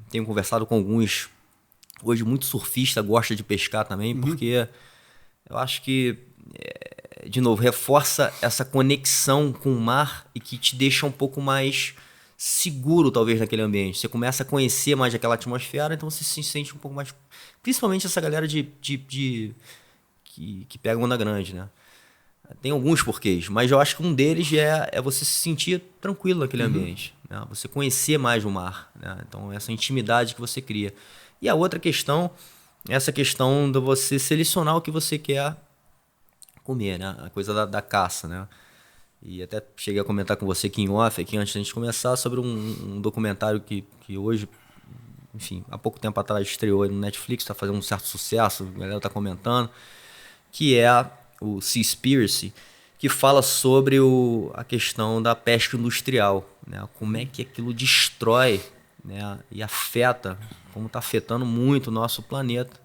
tenho conversado com alguns. Hoje, muito surfista gosta de pescar também, porque eu acho que, de novo, reforça essa conexão com o mar e que te deixa um pouco mais seguro, talvez, naquele ambiente. Você começa a conhecer mais aquela atmosfera, então você se sente um pouco mais... Principalmente essa galera que pega onda grande, né? Tem alguns porquês, mas eu acho que um deles é você se sentir tranquilo naquele ambiente, né? Você conhecer mais o mar, né? Então, essa intimidade que você cria. E a outra questão, essa questão de você selecionar o que você quer comer, né? A coisa da caça, né? E até cheguei a comentar com você aqui em off, aqui antes da gente começar, sobre um documentário que hoje, enfim, há pouco tempo atrás estreou no Netflix, está fazendo um certo sucesso, a galera está comentando, que é o Seaspiracy, que fala sobre a questão da pesca industrial, né? Como é que aquilo destrói, né? E afeta, como está afetando muito o nosso planeta.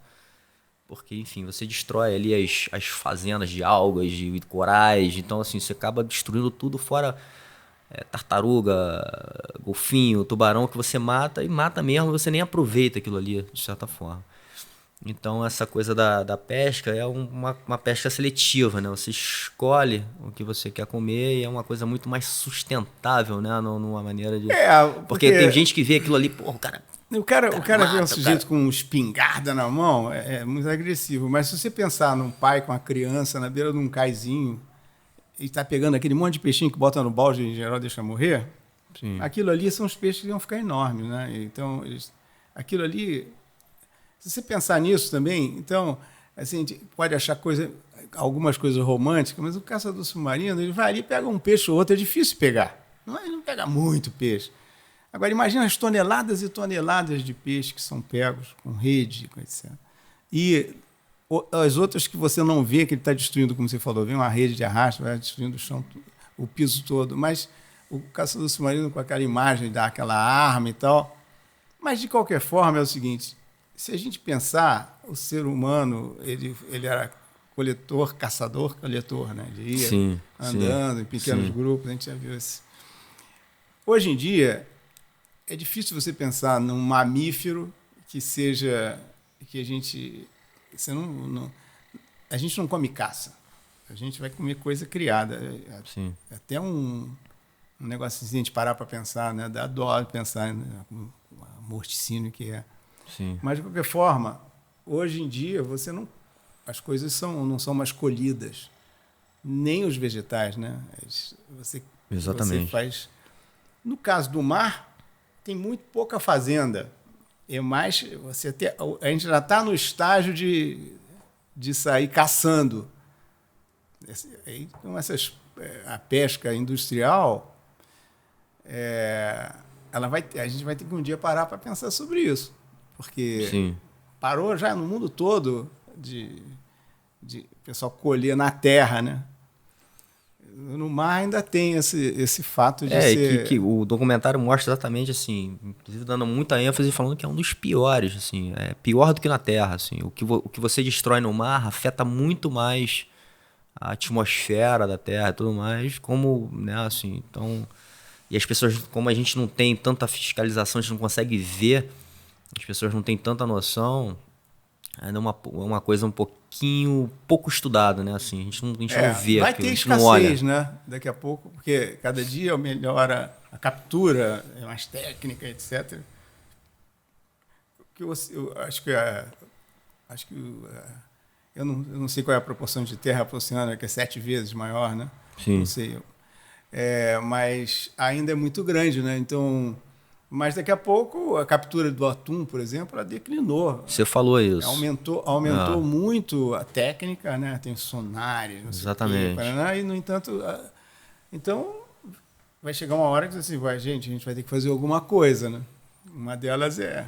Porque, enfim, você destrói ali as fazendas de algas, de corais, então assim, você acaba destruindo tudo, fora tartaruga, golfinho, tubarão, que você mata, e mata mesmo, você nem aproveita aquilo ali, de certa forma. Então, essa coisa da pesca é uma pesca seletiva, né? Você escolhe o que você quer comer e é uma coisa muito mais sustentável, né? Numa maneira de... Porque tem gente que vê aquilo ali, pô, o cara vê um sujeito com uma espingarda na mão, é muito agressivo. Mas se você pensar num pai com uma criança na beira de um caizinho e está pegando aquele monte de peixinho que bota no balde e em geral deixa morrer, sim, aquilo ali são os peixes que iam ficar enormes, né? Então, aquilo ali... Se você pensar nisso também, então, assim, a gente pode achar algumas coisas românticas, mas o caçador submarino, ele vai ali e pega um peixe ou outro, é difícil pegar. Ele não pega muito peixe. Agora, imagina as toneladas e toneladas de peixe que são pegos com rede, etc. E as outras que você não vê, que ele está destruindo, como você falou, vem uma rede de arrasto, vai destruindo o chão, o piso todo. Mas o caçador submarino, com aquela imagem daquela arma e tal. Mas, de qualquer forma, é o seguinte... Se a gente pensar, o ser humano, ele era coletor, caçador, coletor, né? Ele ia andando em pequenos grupos, a gente já viu isso. Hoje em dia, é difícil você pensar num mamífero que seja... que a gente... a gente não come caça. A gente vai comer coisa criada. Sim. Até um negócio assim, a gente parar para pensar, né? Dá dó de pensar no morticínio que é. Sim. Mas, de qualquer forma, hoje em dia, as coisas não são mais colhidas, nem os vegetais, né? Exatamente. Você faz... No caso do mar, tem muito pouca fazenda. É mais, a gente já está no estágio de sair caçando. Então, a pesca industrial, a gente vai ter que um dia parar para pensar sobre isso. Porque Sim. parou já no mundo todo de o pessoal colher na terra, né? No mar ainda tem esse fato de ser... que o documentário mostra exatamente assim, inclusive dando muita ênfase, falando que é um dos piores, assim, é pior do que na Terra, assim, o que você destrói no mar afeta muito mais a atmosfera da Terra e tudo mais, como, né, assim, então, e as pessoas, como a gente não tem tanta fiscalização, a gente não consegue ver, as pessoas não têm tanta noção, ainda é uma coisa pouco estudada, né? Assim, a gente não vê. Vai ter escassez, né? Daqui a pouco, porque cada dia melhora a captura, é mais técnica, etc. Eu não sei qual é a proporção de terra para o oceano, que é 7 vezes maior, né? Sim. Não sei. Mas ainda é muito grande, né? Então... Mas daqui a pouco a captura do atum, por exemplo, ela declinou. Você falou isso. Aumentou muito a técnica, né? Tem sonares, não Exatamente. sei o quê, e no entanto, então vai chegar uma hora que assim, a gente vai ter que fazer alguma coisa, né? Uma delas é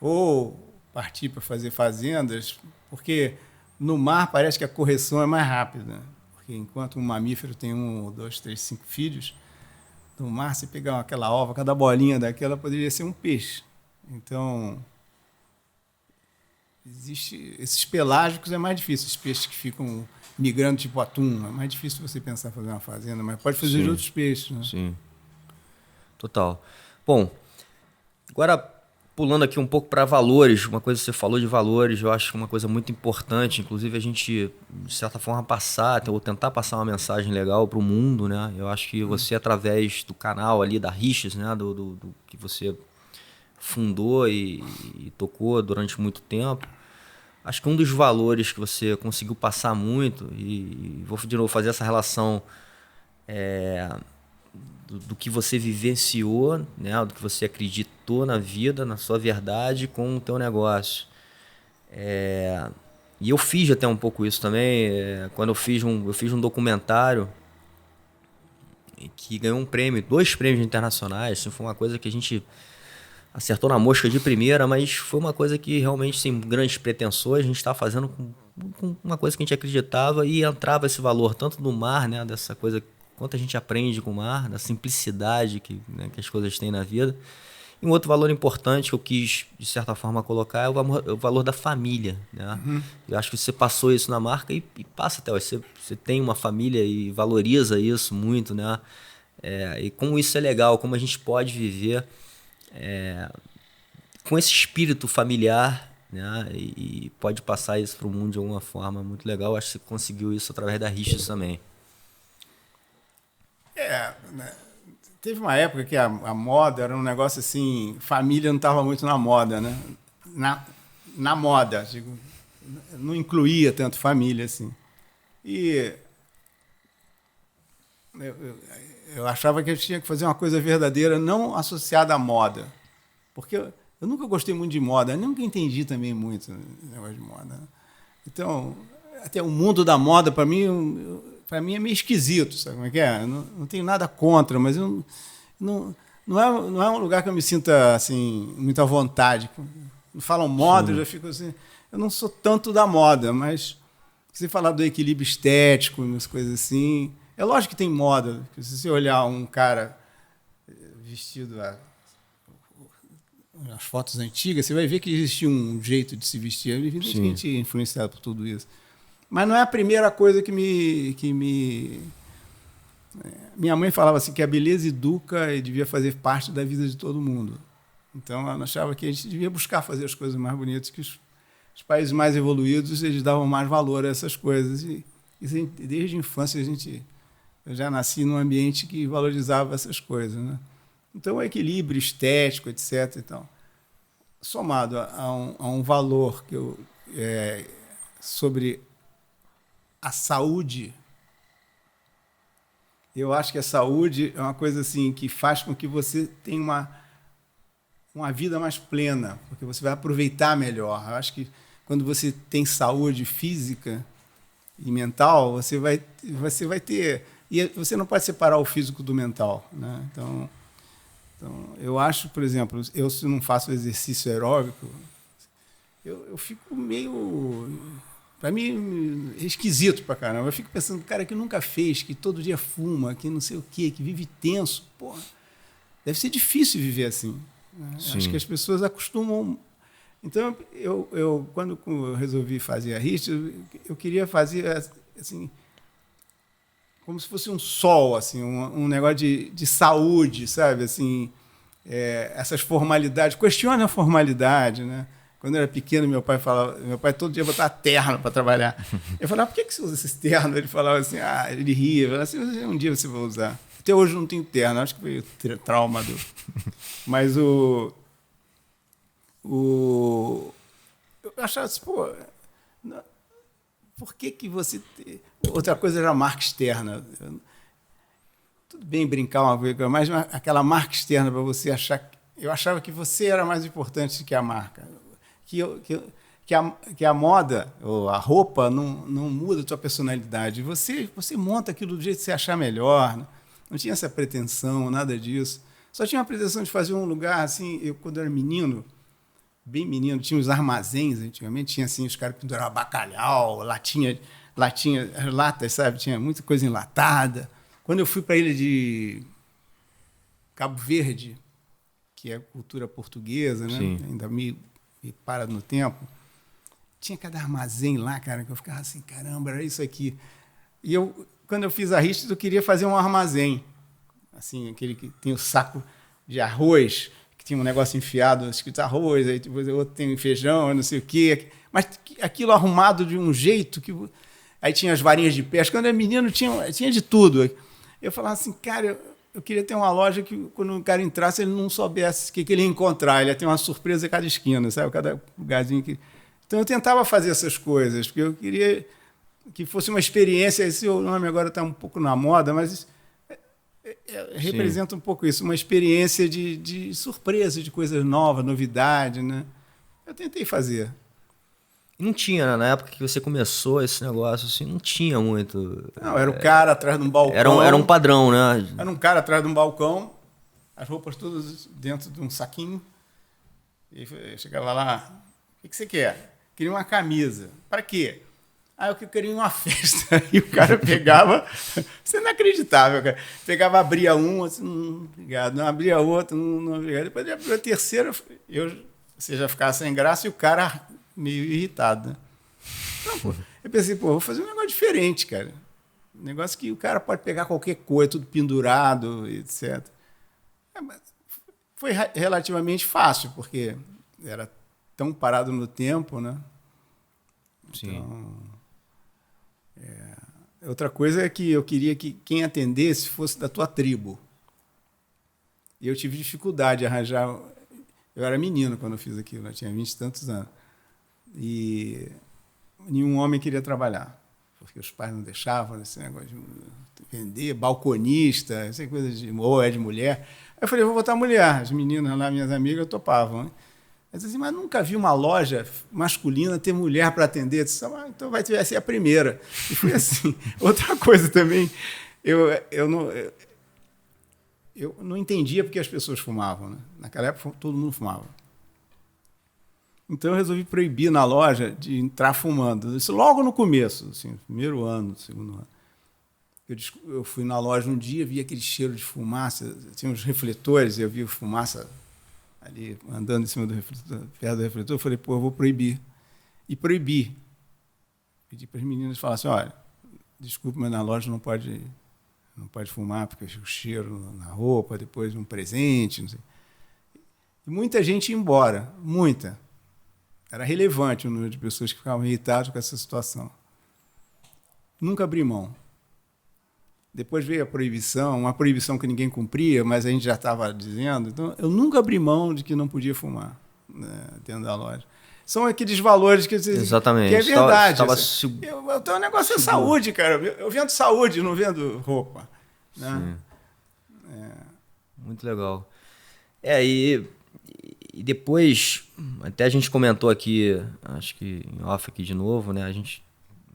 ou partir para fazer fazendas, porque no mar parece que a correção é mais rápida, porque enquanto um mamífero tem 1, 2, 3, 5 filhos, no mar, se pegar aquela ova, cada bolinha daquela poderia ser um peixe. Então, esses pelágicos é mais difícil, esses peixes que ficam migrando tipo atum, é mais difícil você pensar em fazer uma fazenda, mas pode fazer de outros peixes. Né? Sim, total. Bom, agora pulando aqui um pouco para valores, uma coisa que você falou de valores, eu acho que uma coisa muito importante, inclusive a gente, de certa forma, ou tentar passar uma mensagem legal para o mundo, né? Eu acho que você, através do canal ali da Riches, né? do que você fundou e tocou durante muito tempo, acho que um dos valores que você conseguiu passar muito, e vou de novo fazer essa relação do que você vivenciou, né, do que você acreditou na vida, na sua verdade, com o teu negócio. E eu fiz até um pouco isso também, quando eu fiz um documentário que ganhou um prêmio, 2 prêmios internacionais. Assim, foi uma coisa que a gente acertou na mosca de primeira, mas foi uma coisa que realmente, sem grandes pretensões, a gente estava fazendo com uma coisa que a gente acreditava, e entrava esse valor tanto do mar, né, dessa coisa, quanto a gente aprende com o mar, da simplicidade né, que as coisas têm na vida. E um outro valor importante que eu quis, de certa forma, colocar é o valor da família. Né? Uhum. Eu acho que você passou isso na marca e passa até hoje. Você tem uma família e valoriza isso muito. Né? E como isso é legal, como a gente pode viver com esse espírito familiar, né? E pode passar isso para o mundo de alguma forma muito legal. Eu acho que você conseguiu isso através da Riches também. Né? Teve uma época que a moda era um negócio assim, família não estava muito na moda, né? Na moda, digo, não incluía tanto família assim. E eu achava que eu tinha que fazer uma coisa verdadeira, não associada à moda, porque eu nunca gostei muito de moda, eu nunca entendi também muito o negócio de moda. Né? Então, até o mundo da moda para mim é meio esquisito, sabe como é que é? Não tenho nada contra, mas não é um lugar que eu me sinta assim, muito à vontade. Quando falam moda, eu já fico assim... Eu não sou tanto da moda, mas se falar do equilíbrio estético, umas coisas assim... É lógico que tem moda. Se você olhar um cara vestido... As fotos antigas, você vai ver que existia um jeito de se vestir. Evidentemente influenciado por tudo isso. Mas não é a primeira coisa que me... Minha mãe falava assim que a beleza educa e devia fazer parte da vida de todo mundo. Então, ela achava que a gente devia buscar fazer as coisas mais bonitas, que os países mais evoluídos eles davam mais valor a essas coisas. E desde a infância eu já nasci num ambiente que valorizava essas coisas. Né? Então, o equilíbrio estético, etc. Então, somado a um valor que eu sobre a saúde. Eu acho que a saúde é uma coisa assim que faz com que você tenha uma vida mais plena, porque você vai aproveitar melhor. Eu acho que quando você tem saúde física e mental, você vai ter... E você não pode separar o físico do mental, né? Então, eu acho, por exemplo, se não faço exercício aeróbico, eu fico meio... Para mim, é esquisito pra caramba. Eu fico pensando, cara que nunca fez, que todo dia fuma, que não sei o quê, que vive tenso. Porra, deve ser difícil viver assim. Né? Acho que as pessoas acostumam... Então, quando eu resolvi fazer a RIT, eu queria fazer assim, como se fosse um sol, assim, um negócio de saúde, sabe? Assim, essas formalidades. Questiona a formalidade, né? Quando eu era pequeno, meu pai todo dia botava terno para trabalhar. Eu falava, por que você usa esse terno? Ele falava assim, ele ria, ele falava assim, um dia você vai usar. Até hoje eu não tenho terno, acho que foi o trauma do... Mas eu achava assim, pô, por que você... Outra coisa era a marca externa. Tudo bem brincar uma coisa, mas aquela marca externa para você achar... Eu achava que você era mais importante que a marca. Que a moda, ou a roupa, não muda a tua personalidade. Você monta aquilo do jeito que você achar melhor. Não tinha essa pretensão, nada disso. Só tinha a pretensão de fazer um lugar, assim, quando eu era menino, bem menino, tinha os armazéns, antigamente, tinha assim, os caras penduravam bacalhau, latas, sabe? Tinha muita coisa enlatada. Quando eu fui para a ilha de Cabo Verde, que é cultura portuguesa, né? Ainda me para no tempo, tinha cada armazém lá, cara, que eu ficava assim, caramba, era isso aqui. E quando eu fiz a Ristas, eu queria fazer um armazém, assim, aquele que tem o saco de arroz, que tinha um negócio enfiado, escrito arroz, aí depois o outro tem feijão, não sei o quê, mas aquilo arrumado de um jeito que... Aí tinha as varinhas de pesca, quando eu era menino tinha de tudo. Eu falava assim, cara, eu queria ter uma loja que, quando o cara entrasse, ele não soubesse o que ele ia encontrar. Ele ia ter uma surpresa a cada esquina, sabe? Cada lugarzinho que... Então, eu tentava fazer essas coisas, porque eu queria que fosse uma experiência. Esse nome agora está um pouco na moda, mas representa um pouco isso, uma experiência de surpresa, de coisas novas, novidade, né? Eu tentei fazer. Não tinha, né? Na época que você começou esse negócio, assim, não tinha muito... Não, era o cara atrás de um balcão. Era um padrão, né? Era um cara atrás de um balcão, as roupas todas dentro de um saquinho. E eu chegava lá, o que você quer? Queria uma camisa. Para quê? Eu queria uma festa. E o cara pegava... Isso é inacreditável, cara. Pegava, abria um, assim, obrigado. Não, abria outro, não, obrigado. Depois abria a terceira, você já ficava sem graça e o cara... meio irritado, né? Então, pô, eu pensei, vou fazer um negócio diferente, cara. Um negócio que o cara pode pegar qualquer coisa, tudo pendurado, etc. Mas foi relativamente fácil, porque era tão parado no tempo, né? Sim. Então, outra coisa é que eu queria que quem atendesse fosse da tua tribo. E eu tive dificuldade de arranjar... Eu era menino quando eu fiz aquilo, eu tinha 20 e tantos anos. E nenhum homem queria trabalhar, porque os pais não deixavam esse negócio de vender, balconista, essa coisa ou é de mulher. Aí eu falei, vou botar mulher. As meninas lá, minhas amigas, topavam. Né? Mas nunca vi uma loja masculina ter mulher para atender. Eu disse, então vai ser a primeira. E foi assim. Outra coisa também, eu não entendia porque as pessoas fumavam. Né? Naquela época todo mundo fumava. Então eu resolvi proibir na loja de entrar fumando. Isso logo no começo, assim, primeiro ano, segundo ano. Eu fui na loja um dia, vi aquele cheiro de fumaça, tinha uns refletores, eu vi fumaça ali andando em cima do refletor, perto do refletor, eu falei, eu vou proibir. E proibi. Pedi para as meninas falar assim, olha, desculpe, mas na loja não pode fumar, porque o cheiro na roupa, depois um presente, não sei. E muita gente ia embora, muita. Era relevante o número de pessoas que ficavam irritadas com essa situação. Nunca abri mão. Depois veio a proibição, uma proibição que ninguém cumpria, mas a gente já estava dizendo. Então, eu nunca abri mão de que não podia fumar, né, dentro da loja. são aqueles valores que Exatamente. Que é verdade. Então o negócio é saúde, cara. Eu vendo saúde, não vendo roupa. Né? Muito legal. E depois, até a gente comentou aqui, acho que em off aqui de novo, né?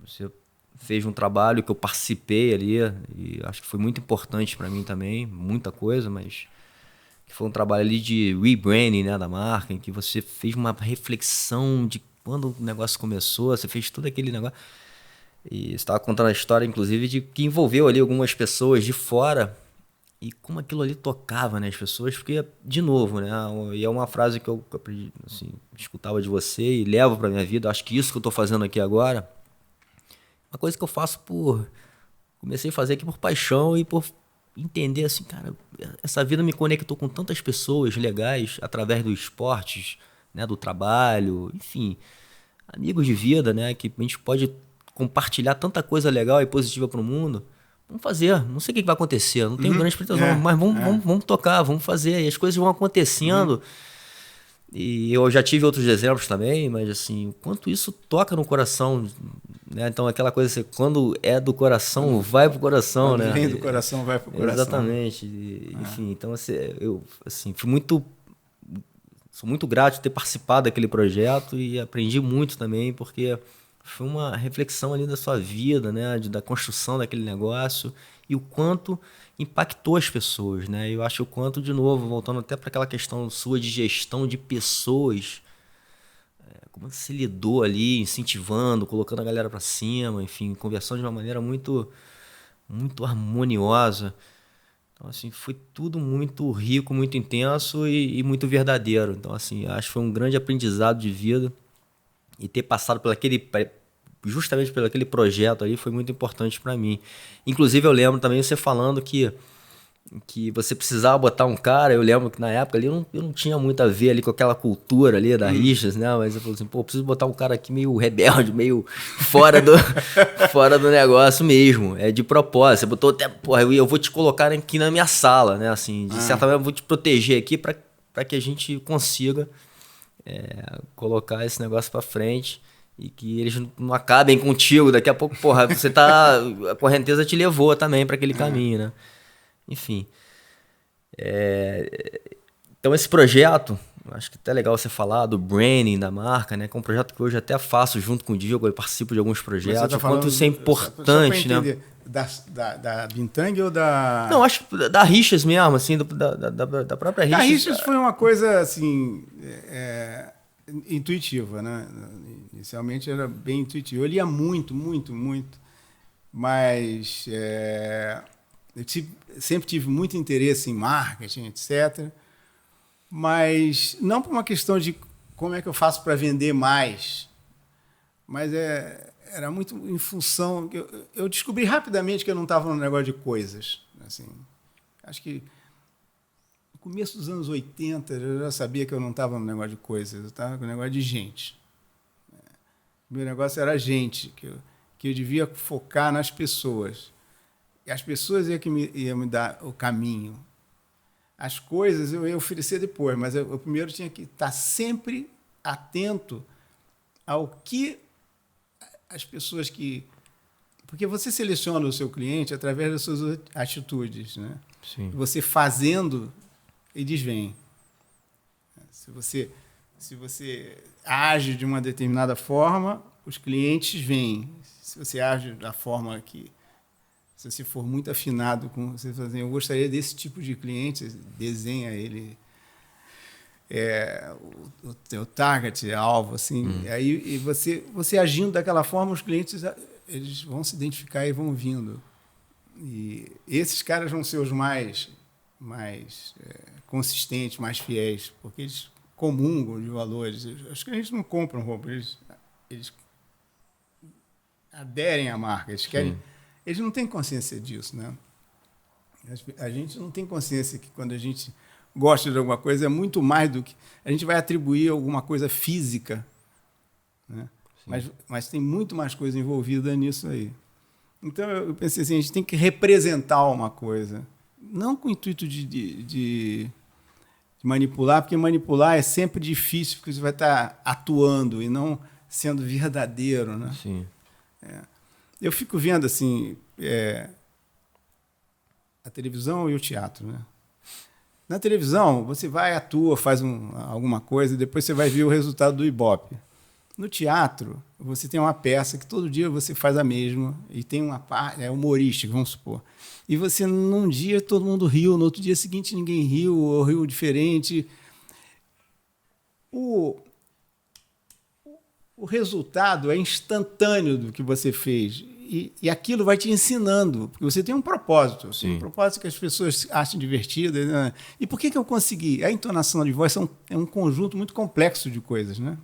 Você fez um trabalho que eu participei ali e acho que foi muito importante para mim também, muita coisa, mas que foi um trabalho ali de rebranding, né, da marca, em que você fez uma reflexão de quando o negócio começou, você fez todo aquele negócio. E você estava contando a história, inclusive, de que envolveu ali algumas pessoas de fora e como aquilo ali tocava, né, as pessoas, porque, de novo, né, e é uma frase que eu aprendi, assim, escutava de você e levo para minha vida, acho que isso que eu estou fazendo aqui agora, uma coisa que eu faço comecei a fazer aqui por paixão e por entender assim, cara, essa vida me conectou com tantas pessoas legais através dos esportes, né, do trabalho, enfim, amigos de vida, né, que a gente pode compartilhar tanta coisa legal e positiva para o mundo. Vamos fazer, não sei o que vai acontecer, não tenho grande pretensão, mas vamos tocar, vamos fazer, e as coisas vão acontecendo. E eu já tive outros exemplos também, mas assim, o quanto isso toca no coração, né? Então aquela coisa assim, quando é do coração, vai pro coração, quando né? Vem do coração, vai pro coração. Exatamente. Enfim, então assim, eu assim, sou muito grato de ter participado daquele projeto e aprendi muito também, porque foi uma reflexão ali da sua vida, né? Da construção daquele negócio e o quanto impactou as pessoas, né? Eu acho o quanto, de novo, voltando até para aquela questão sua de gestão de pessoas, como você lidou ali, incentivando, colocando a galera para cima, enfim, conversando de uma maneira muito, muito harmoniosa. Então, assim, foi tudo muito rico, muito intenso e muito verdadeiro. Então, assim, acho que foi um grande aprendizado de vida e ter passado justamente pelo aquele projeto ali foi muito importante para mim. Inclusive, eu lembro também você falando que você precisava botar um cara. Eu lembro que na época ali eu não tinha muito a ver ali com aquela cultura ali da Richards, né? Mas eu falei assim, pô, eu preciso botar um cara aqui meio rebelde, meio fora do negócio mesmo. É de propósito. Você botou até, porra, eu vou te colocar aqui na minha sala, né? Assim, de certa maneira eu vou te proteger aqui para que a gente consiga colocar esse negócio para frente. E que eles não acabem contigo. Daqui a pouco, porra, a correnteza te levou também para aquele caminho, né? Enfim. Então esse projeto, acho que é até legal você falar do branding da marca, né? Que é um projeto que hoje até faço junto com o Diego, eu participo de alguns projetos. Tá o quanto isso é importante, só né? Da Bintang ou da... Não, acho que da Richards mesmo, assim, da própria Richards. A Richards foi uma coisa, assim, intuitiva, né? Inicialmente era bem intuitivo. Eu lia muito, muito, muito, mas eu sempre tive muito interesse em marketing, etc. Mas não por uma questão de como é que eu faço para vender mais, mas era muito em função... Eu descobri rapidamente que eu não estava no negócio de coisas. Assim, acho que no começo dos anos 80 eu já sabia que eu não estava no negócio de coisas, eu estava no negócio de gente. O meu negócio era gente, que eu devia focar nas pessoas. E as pessoas iam me dar o caminho. As coisas eu ia oferecer depois, mas eu primeiro tinha que estar sempre atento ao que as pessoas que... Porque você seleciona o seu cliente através das suas atitudes, né? Sim. Você fazendo, eles vêm. Se você age de uma determinada forma, os clientes vêm. Se você age da forma que... Se você for muito afinado com... Você fala assim, eu gostaria desse tipo de cliente, desenha ele... o teu target, alvo, assim. Aí, e você agindo daquela forma, os clientes eles vão se identificar e vão vindo. E esses caras vão ser os mais consistentes, mais fiéis, porque eles comungam de valores. Os clientes não compram roupa, eles aderem à marca, eles querem... Eles não têm consciência disso, né? A gente não tem consciência que quando a gente gosta de alguma coisa é muito mais do que... A gente vai atribuir alguma coisa física, né? Mas tem muito mais coisa envolvida nisso aí. Então, eu pensei assim, a gente tem que representar uma coisa, não com o intuito de manipular, porque manipular é sempre difícil, porque você vai estar atuando e não sendo verdadeiro, né? Sim. Eu fico vendo assim a televisão e o teatro, né? Na televisão, você vai, atua, faz alguma coisa, e depois você vai ver o resultado do Ibope. No teatro, você tem uma peça que todo dia você faz a mesma, e tem uma parte, humorística, vamos supor. E você, num dia, todo mundo riu, no outro dia seguinte ninguém riu, ou riu diferente. O resultado é instantâneo do que você fez. E aquilo vai te ensinando, porque você tem um propósito. Um propósito que as pessoas acham divertido. Né? E por que eu consegui? A entonação de voz é um conjunto muito complexo de coisas, né?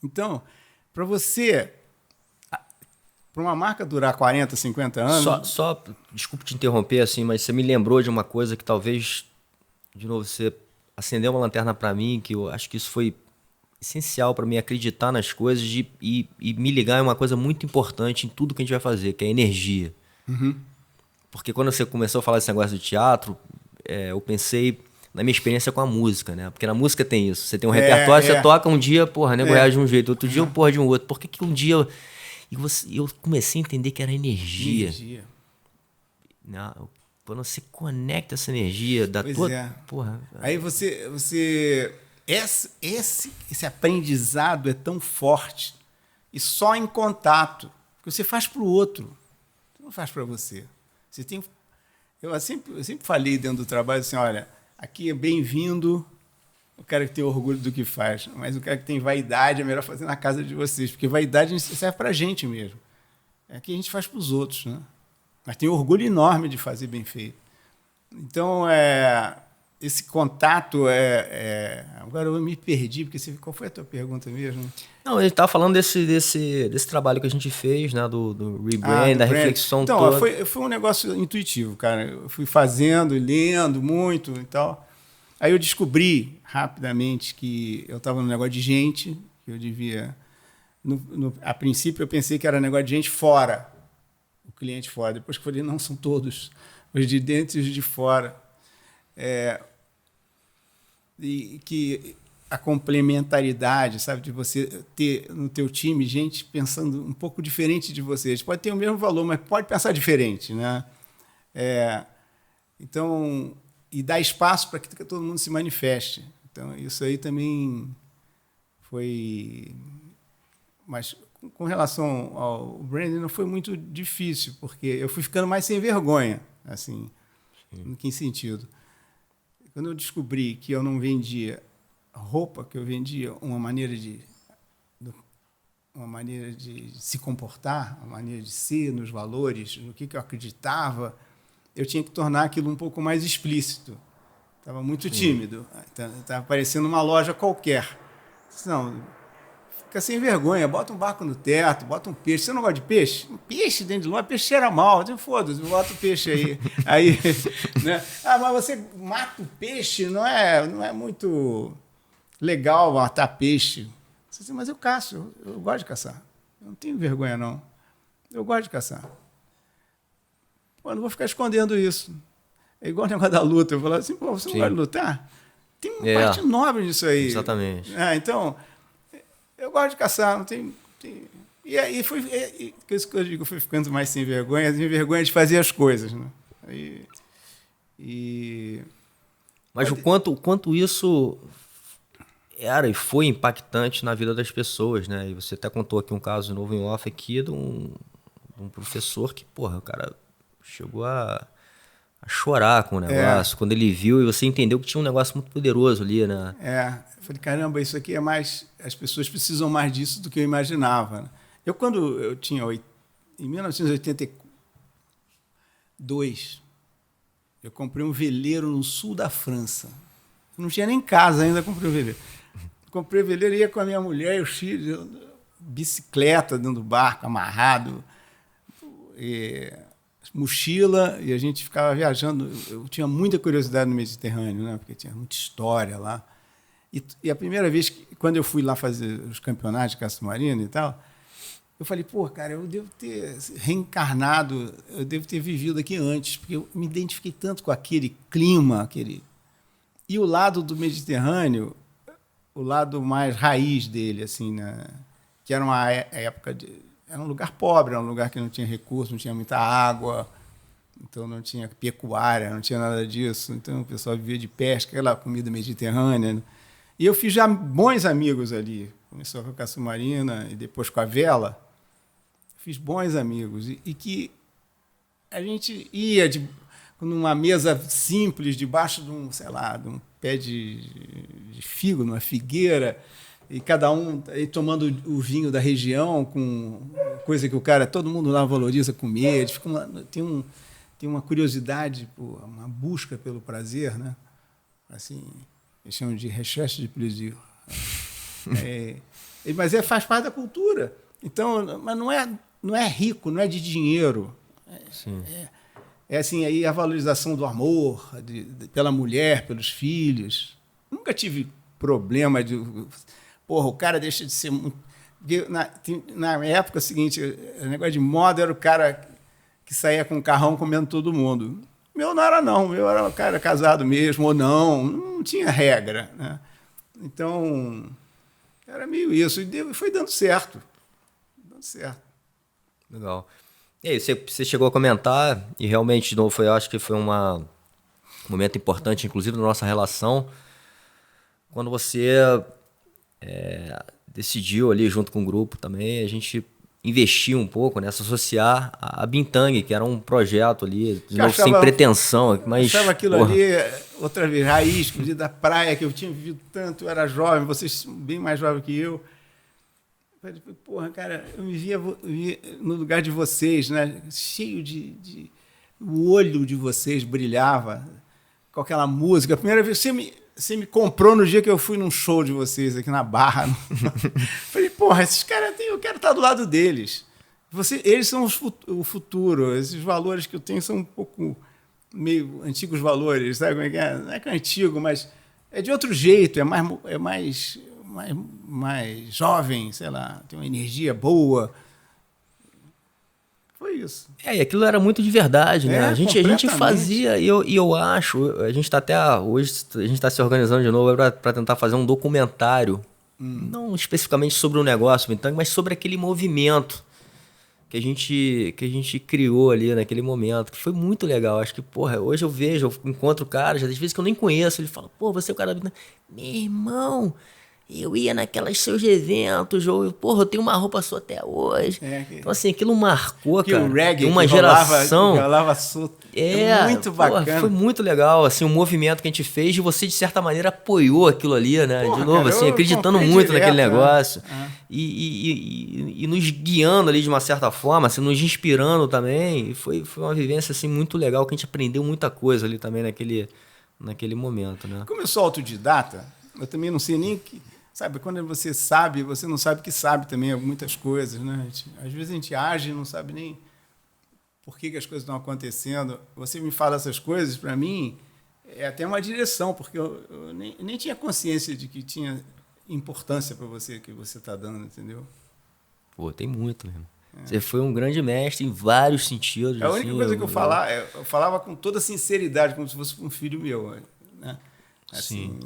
Então, para uma marca durar 40, 50 anos... Desculpa te interromper, assim, mas você me lembrou de uma coisa que talvez, de novo, você acendeu uma lanterna para mim, que eu acho que isso foi essencial para mim acreditar nas coisas e me ligar em uma coisa muito importante em tudo que a gente vai fazer, que é a energia. Uhum. Porque quando você começou a falar desse negócio do teatro, eu pensei na minha experiência com a música, né? Porque na música tem isso. Você tem um repertório, você toca um dia, porra, nego reage de um jeito, outro dia, porra, de um outro. Por que um dia... eu comecei a entender que era energia. Não, quando você conecta essa energia da pois tua... É. Porra, aí você esse aprendizado é tão forte e só em contato, que você faz para o outro, você não faz para você. Eu sempre falei dentro do trabalho assim, olha, aqui é bem-vindo o cara que tem orgulho do que faz, mas o cara que tem vaidade é melhor fazer na casa de vocês, porque vaidade serve para a gente mesmo. Aqui a gente faz para os outros, né? Mas tem orgulho enorme de fazer bem feito. Então, esse contato Agora eu me perdi, porque qual foi a tua pergunta mesmo? Não, ele estava falando desse trabalho que a gente fez, né? Do rebrand, da reflexão então, toda. Foi um negócio intuitivo, cara. Eu fui fazendo e lendo muito e tal. Aí eu descobri rapidamente que eu estava no negócio de gente, que eu devia... a princípio eu pensei que era negócio de gente fora, o cliente fora. Depois que eu falei, não, são todos, os de dentro e os de fora. E que a complementaridade, sabe, de você ter no teu time gente pensando um pouco diferente de vocês. Pode ter o mesmo valor, mas pode pensar diferente, né? Então, e dar espaço para que todo mundo se manifeste. Então, isso aí também foi... Mas com relação ao branding não foi muito difícil, porque eu fui ficando mais sem vergonha, assim. Sim. Em que sentido? Quando eu descobri que eu não vendia roupa, que eu vendia uma maneira de se comportar, uma maneira de ser, nos valores, no que eu acreditava, eu tinha que tornar aquilo um pouco mais explícito. Estava muito tímido. Estava parecendo uma loja qualquer. Não, fica sem vergonha, bota um barco no teto, bota um peixe. Você não gosta de peixe? Um peixe dentro de loja, peixe cheira mal. Foda-se, bota o peixe aí. Né? Mas você mata o peixe, não é muito legal matar peixe. Você diz, mas eu caço, eu gosto de caçar. Eu não tenho vergonha, não. Eu gosto de caçar. Pô, não vou ficar escondendo isso. É igual o negócio da luta. Eu falo assim, pô, você não gosta de lutar? Tem uma parte nobre disso aí. Exatamente. Então, eu gosto de caçar, não tem... E aí foi isso que eu digo, eu fui ficando mais sem vergonha de fazer as coisas. Né? Mas o quanto isso era e foi impactante na vida das pessoas, né? E você até contou aqui um caso novo em off aqui de um professor que, porra, o cara chegou a chorar com o negócio, quando ele viu, e você entendeu que tinha um negócio muito poderoso ali, né? Eu falei, caramba, isso aqui é mais... As pessoas precisam mais disso do que eu imaginava. Né? Quando eu tinha... Em 1982, eu comprei um veleiro no sul da França. Eu não tinha nem casa ainda, comprei um veleiro. Comprei o veleiro, ia com a minha mulher e os filhos, bicicleta dentro do barco, amarrado, mochila, e a gente ficava viajando. Eu tinha muita curiosidade no Mediterrâneo, né? Porque tinha muita história lá. E a primeira vez, quando eu fui lá fazer os campeonatos de caça submarina e tal, eu falei, pô, cara, eu devo ter reencarnado, eu devo ter vivido aqui antes, porque eu me identifiquei tanto com aquele clima, E o lado do Mediterrâneo, o lado mais raiz dele, assim, né? Que era uma época de... Era um lugar pobre, era um lugar que não tinha recurso, não tinha muita água, então não tinha pecuária, não tinha nada disso. Então o pessoal vivia de pesca, aquela comida mediterrânea. Né? E eu fiz já bons amigos ali. Começou com a caça marina e depois com a vela. Fiz bons amigos. E que a gente ia numa mesa simples, debaixo de um, sei lá, de um pé de figo, numa figueira, e cada um aí tomando o vinho da região, com coisa que todo mundo lá valoriza comer. Eles ficam lá, tem uma curiosidade, uma busca pelo prazer, né? Assim, eles chamam de recherche de prazer. Mas faz parte da cultura. Então, mas não é rico, não é de dinheiro. É assim, aí a valorização do amor, pela mulher, pelos filhos. Nunca tive problema de... Porra, o cara deixa de ser muito... Na época seguinte, o negócio de moda era o cara que saía com o carrão comendo todo mundo. Meu não era, não. Meu era o cara casado mesmo, ou não tinha regra. Né? Então, era meio isso. E foi dando certo. Legal. E aí, você chegou a comentar, e realmente, de novo, eu acho que foi um momento importante, inclusive, na nossa relação, quando você decidiu ali, junto com o grupo também, a gente investir um pouco, né, se associar a Bintang, que era um projeto ali, de novo, sem pretensão. Mas, achava aquilo ali, outra vez, raiz, da praia, que eu tinha vivido tanto, eu era jovem, vocês bem mais jovens que eu. Porra, cara, eu me via no lugar de vocês, né? Cheio o olho de vocês brilhava com aquela música. A primeira vez você me comprou no dia que eu fui num show de vocês aqui na Barra. Falei, porra, esses caras, eu quero estar do lado deles. Eles são o futuro. Esses valores que eu tenho são um pouco meio antigos valores, sabe como é que é? Não é que é antigo, mas é de outro jeito, é mais jovem, sei lá, tem uma energia boa. Foi isso. E aquilo era muito de verdade, né? A gente fazia, e eu acho, a gente está até hoje, a gente está se organizando de novo para tentar fazer um documentário, não especificamente sobre o negócio Bintang, mas sobre aquele movimento que a gente criou ali naquele momento, que foi muito legal. Acho que, porra, hoje eu encontro caras, às vezes que eu nem conheço, ele fala, pô, você é o cara da Bintang. Meu irmão, eu ia naquelas seus eventos, porra, eu tenho uma roupa sua até hoje. Então, assim, aquilo marcou, cara, o reggae, uma geração. Rolava solto. Muito bacana. Porra, foi muito legal, assim, o movimento que a gente fez, e você, de certa maneira, apoiou aquilo ali, né? Porra, de novo, cara, assim, acreditando muito naquele negócio. E nos guiando ali de uma certa forma, assim, nos inspirando também. E foi uma vivência, assim, muito legal, que a gente aprendeu muita coisa ali também naquele momento, né? Como eu sou autodidata, eu também não sei nem que... Sabe, quando você sabe, você não sabe que sabe também muitas coisas, né? Às vezes a gente age e não sabe nem por que as coisas estão acontecendo. Você me fala essas coisas, para mim, é até uma direção, porque eu nem tinha consciência de que tinha importância para você, que você está dando, entendeu? Pô, tem muito mesmo. Você foi um grande mestre em vários sentidos. A única coisa que eu falava com toda sinceridade, como se fosse um filho meu, né? Assim,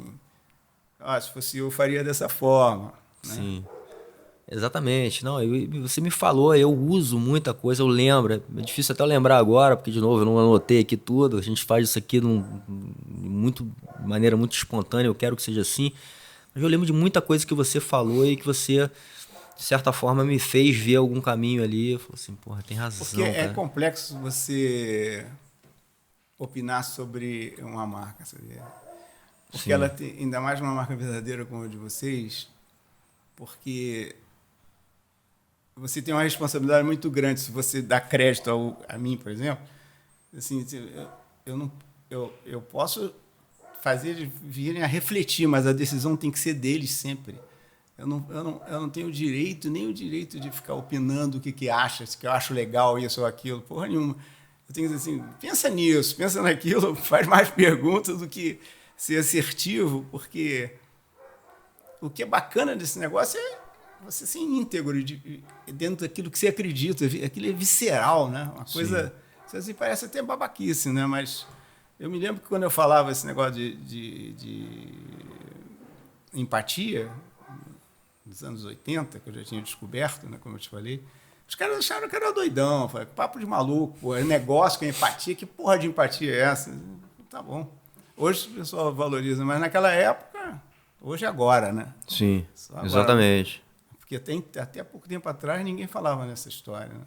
se fosse eu faria dessa forma. Né? Sim, exatamente. Não, você me falou, eu uso muita coisa, eu lembro. É difícil até lembrar agora, porque, de novo, eu não anotei aqui tudo. A gente faz isso aqui de maneira muito espontânea, eu quero que seja assim. Mas eu lembro de muita coisa que você falou e que você, de certa forma, me fez ver algum caminho ali. Eu falei assim, porra, tem razão. Porque é complexo você opinar sobre uma marca, sabia? Porque ela tem, ainda mais uma marca verdadeira como a de vocês, porque você tem uma responsabilidade muito grande. Se você dá crédito a mim, por exemplo, assim, eu posso fazer virem a refletir, mas a decisão tem que ser deles sempre. Eu não tenho nem o direito de ficar opinando o que acha, se que eu acho legal isso ou aquilo, porra nenhuma. Eu tenho que dizer assim, pensa nisso, pensa naquilo, faz mais perguntas do que ser assertivo, porque o que é bacana desse negócio é você ser íntegro dentro daquilo que você acredita. Aquilo é visceral, né? Uma coisa, assim, parece até babaquice, né? Mas Eu me lembro que quando eu falava esse negócio de empatia, nos anos 80, que eu já tinha descoberto, né, como eu te falei, os caras acharam que era doidão. Eu falei, papo de maluco, pô, é negócio com empatia, que porra de empatia é essa? Tá bom. Hoje o pessoal valoriza, mas naquela época, hoje é agora, né? Sim, Só agora, exatamente. porque até pouco tempo atrás ninguém falava nessa história, né?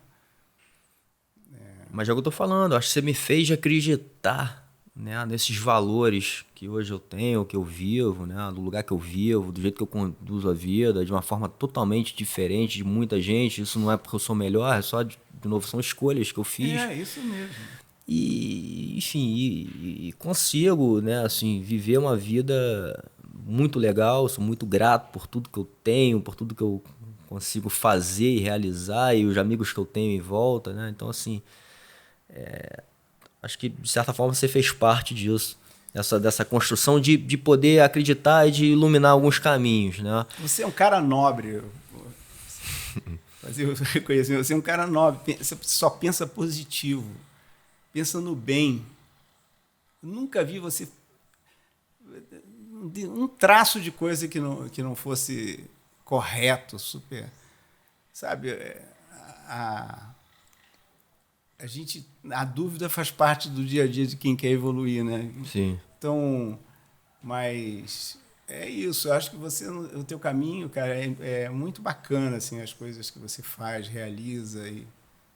Mas é o que eu tô falando, acho que você me fez acreditar, né, nesses valores que hoje eu tenho, que eu vivo, né, do lugar que eu vivo, do jeito que eu conduzo a vida, de uma forma totalmente diferente de muita gente. Isso não é porque eu sou melhor, é só, de novo, são escolhas que eu fiz. É, isso mesmo. E, enfim, e consigo, né, assim, viver uma vida muito legal. Sou muito grato por tudo que eu tenho, por tudo que eu consigo fazer e realizar, e os amigos que eu tenho em volta, né? Então, assim, acho que, de certa forma, você fez parte disso. Dessa construção de poder acreditar e de iluminar alguns caminhos, né? Você é um cara nobre. Fazer o reconhecimento. Você é um cara nobre. Você só pensa positivo. Pensa no bem. Eu nunca vi você um traço de coisa que não fosse correto, super. Sabe? A dúvida faz parte do dia a dia de quem quer evoluir, né? Sim. Então, mas é isso. Eu acho que o teu caminho, cara, é muito bacana, assim, as coisas que você faz, realiza, e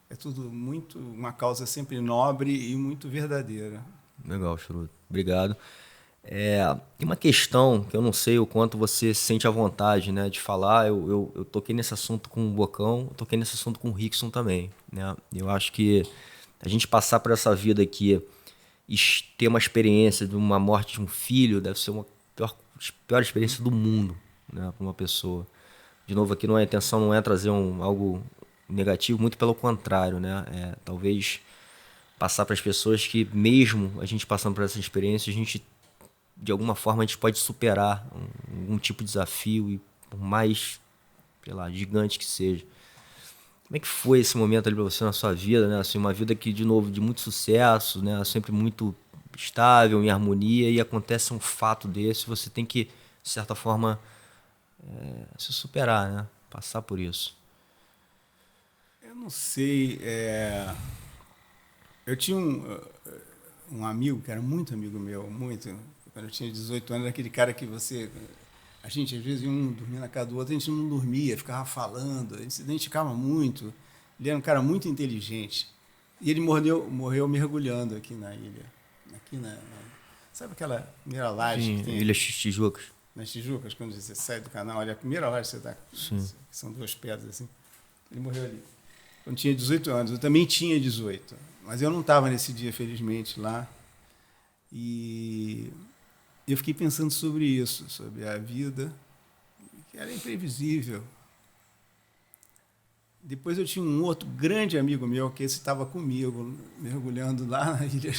é tudo muito uma causa sempre nobre e muito verdadeira. Legal, Charuto. Obrigado. Tem uma questão que eu não sei o quanto você sente à vontade, né, de falar. Eu toquei nesse assunto com o Bocão, eu toquei nesse assunto com o Rickson também, né? Eu acho que a gente passar por essa vida aqui e ter uma experiência de uma morte de um filho deve ser uma pior experiência do mundo, né, para uma pessoa. De novo, aqui a intenção não é trazer algo negativo, muito pelo contrário, né? Talvez passar para as pessoas que, mesmo a gente passando por essa experiência, a gente, de alguma forma, a gente pode superar algum tipo de desafio, e por mais, sei lá, gigante que seja. Como é que foi esse momento ali para você na sua vida, né? Assim, uma vida que, de novo, de muito sucesso, né? Sempre muito estável, em harmonia, e acontece um fato desse, você tem que, de certa forma, se superar, né? Passar por isso. Eu não sei. Eu tinha um amigo que era muito amigo meu, muito. Quando eu tinha 18 anos, aquele cara que você. A gente, às vezes, um dormia na casa do outro, a gente não dormia, ficava falando, a gente se identificava muito. Ele era um cara muito inteligente. E ele morreu mergulhando aqui na ilha. Sabe aquela primeira laje? Sim, que tem Ilhas Tijucas. nas Tijucas, quando você sai do canal, olha, a primeira laje que você está, que são duas pedras assim. Ele morreu ali. Quando tinha 18 anos, eu também tinha 18, mas eu não estava nesse dia, felizmente, lá. E eu fiquei pensando sobre isso, sobre a vida, que era imprevisível. Depois eu tinha um outro grande amigo meu, que esse estava comigo, mergulhando lá na ilha.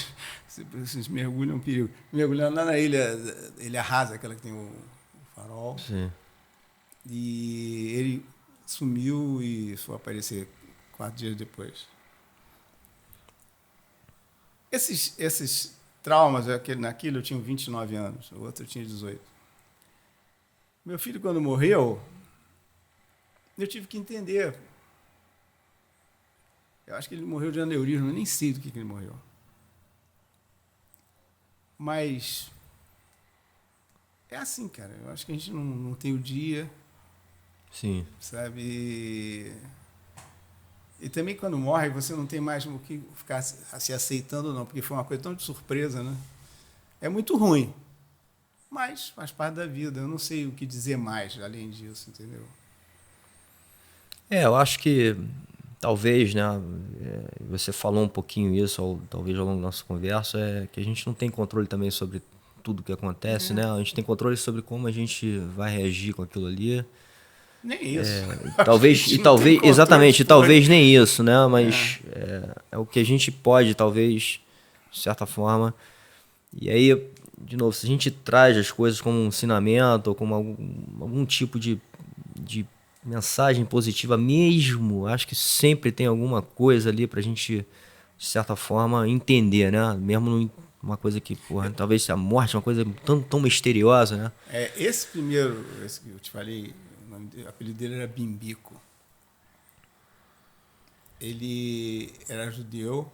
Vocês mergulham, perigo. Mergulhando lá na ilha rasa, aquela que tem o farol. Sim. E ele sumiu e foi aparecer 4 dias depois. Esses traumas, naquilo eu tinha 29 anos, o outro eu tinha 18. Meu filho, quando morreu, eu tive que entender. Eu acho que ele morreu de aneurisma, eu nem sei do que ele morreu. Mas é assim, cara. Eu acho que a gente não tem o dia. Sim. Sabe? E também quando morre, você não tem mais o que ficar se aceitando, não, porque foi uma coisa tão de surpresa, né? É muito ruim, mas faz parte da vida. Eu não sei o que dizer mais além disso, entendeu? Eu acho que talvez, né, você falou um pouquinho isso, ou talvez ao longo da nossa conversa, que a gente não tem controle também sobre tudo que acontece, né? A gente tem controle sobre como a gente vai reagir com aquilo ali. Nem isso. Talvez, exatamente, talvez nem isso, né? Mas é o que a gente pode, talvez, de certa forma. E aí, de novo, se a gente traz as coisas como um ensinamento, ou como algum tipo de mensagem positiva mesmo, acho que sempre tem alguma coisa ali pra gente, de certa forma, entender, né? Mesmo Uma coisa que, porra, talvez a morte é uma coisa tão misteriosa, né? Esse primeiro, esse que eu te falei, o apelido dele era Bimbico. Ele era judeu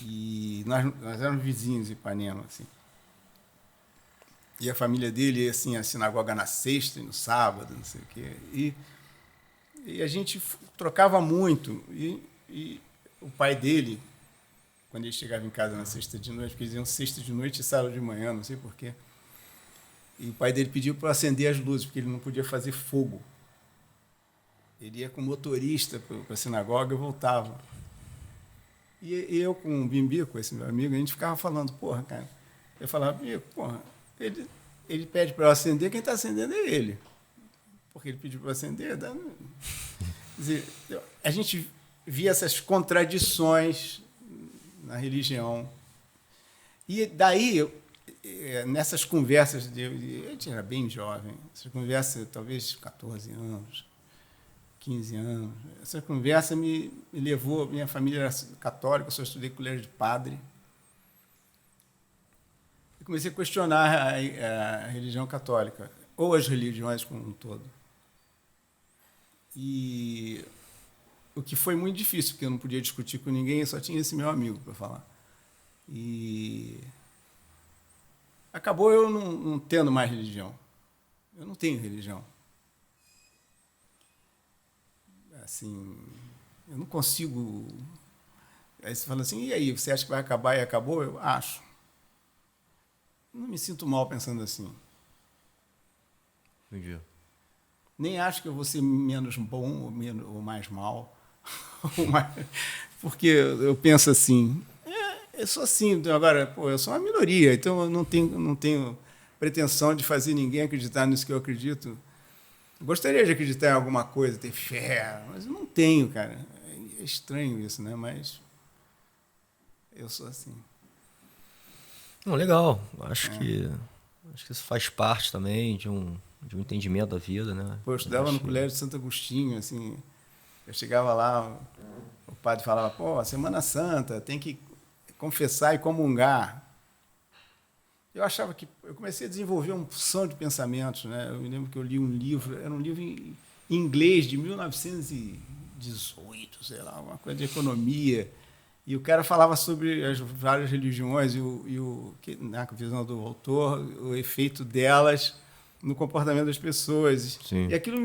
e nós éramos vizinhos em Ipanema, assim. E a família dele, assim, a sinagoga na sexta e no sábado, não sei o quê. E a gente trocava muito. E o pai dele, quando ele chegava em casa na sexta de noite, porque eles iam sexta de noite e sábado de manhã, não sei porquê. E o pai dele pediu para acender as luzes, porque ele não podia fazer fogo. Ele ia com o motorista para a sinagoga e voltava. E eu com o Bimbico, esse meu amigo, a gente ficava falando, porra, cara. Eu falava, Bimbico, porra, ele pede para eu acender, quem está acendendo é ele. Porque ele pediu para acender. Quer dizer, a gente via essas contradições na religião. E daí, nessas conversas, a gente era bem jovem, essas conversas, talvez 14 anos, 15 anos, essa conversa me levou, minha família era católica, eu só estudei colégio de padre. E comecei a questionar a religião católica, ou as religiões como um todo. E o que foi muito difícil, porque eu não podia discutir com ninguém, eu só tinha esse meu amigo para falar. E acabou eu não tendo mais religião. Eu não tenho religião. Assim, eu não consigo... Aí você fala assim, e aí, você acha que vai acabar e acabou? Eu acho. Não me sinto mal pensando assim. Entendi. Nem acho que eu vou ser menos bom ou mais mal. Porque eu penso assim, eu sou assim, agora, pô, eu sou uma minoria, então eu não tenho pretensão de fazer ninguém acreditar nisso que eu acredito. Eu gostaria de acreditar em alguma coisa, ter fé, mas eu não tenho, cara. É estranho isso, né? Mas eu sou assim. Não, legal. Acho que isso faz parte também de um entendimento da vida, né? Pô, eu estudava no Colégio de Santo Agostinho, assim, eu chegava lá, o padre falava, pô, Semana Santa, tem que confessar e comungar. Eu achava que... Eu comecei a desenvolver uma porção de pensamentos, né? Eu me lembro que eu li um livro, era um livro em inglês de 1918, sei lá, uma coisa de economia, e o cara falava sobre as várias religiões na visão do autor, o efeito delas no comportamento das pessoas. Sim. E aquilo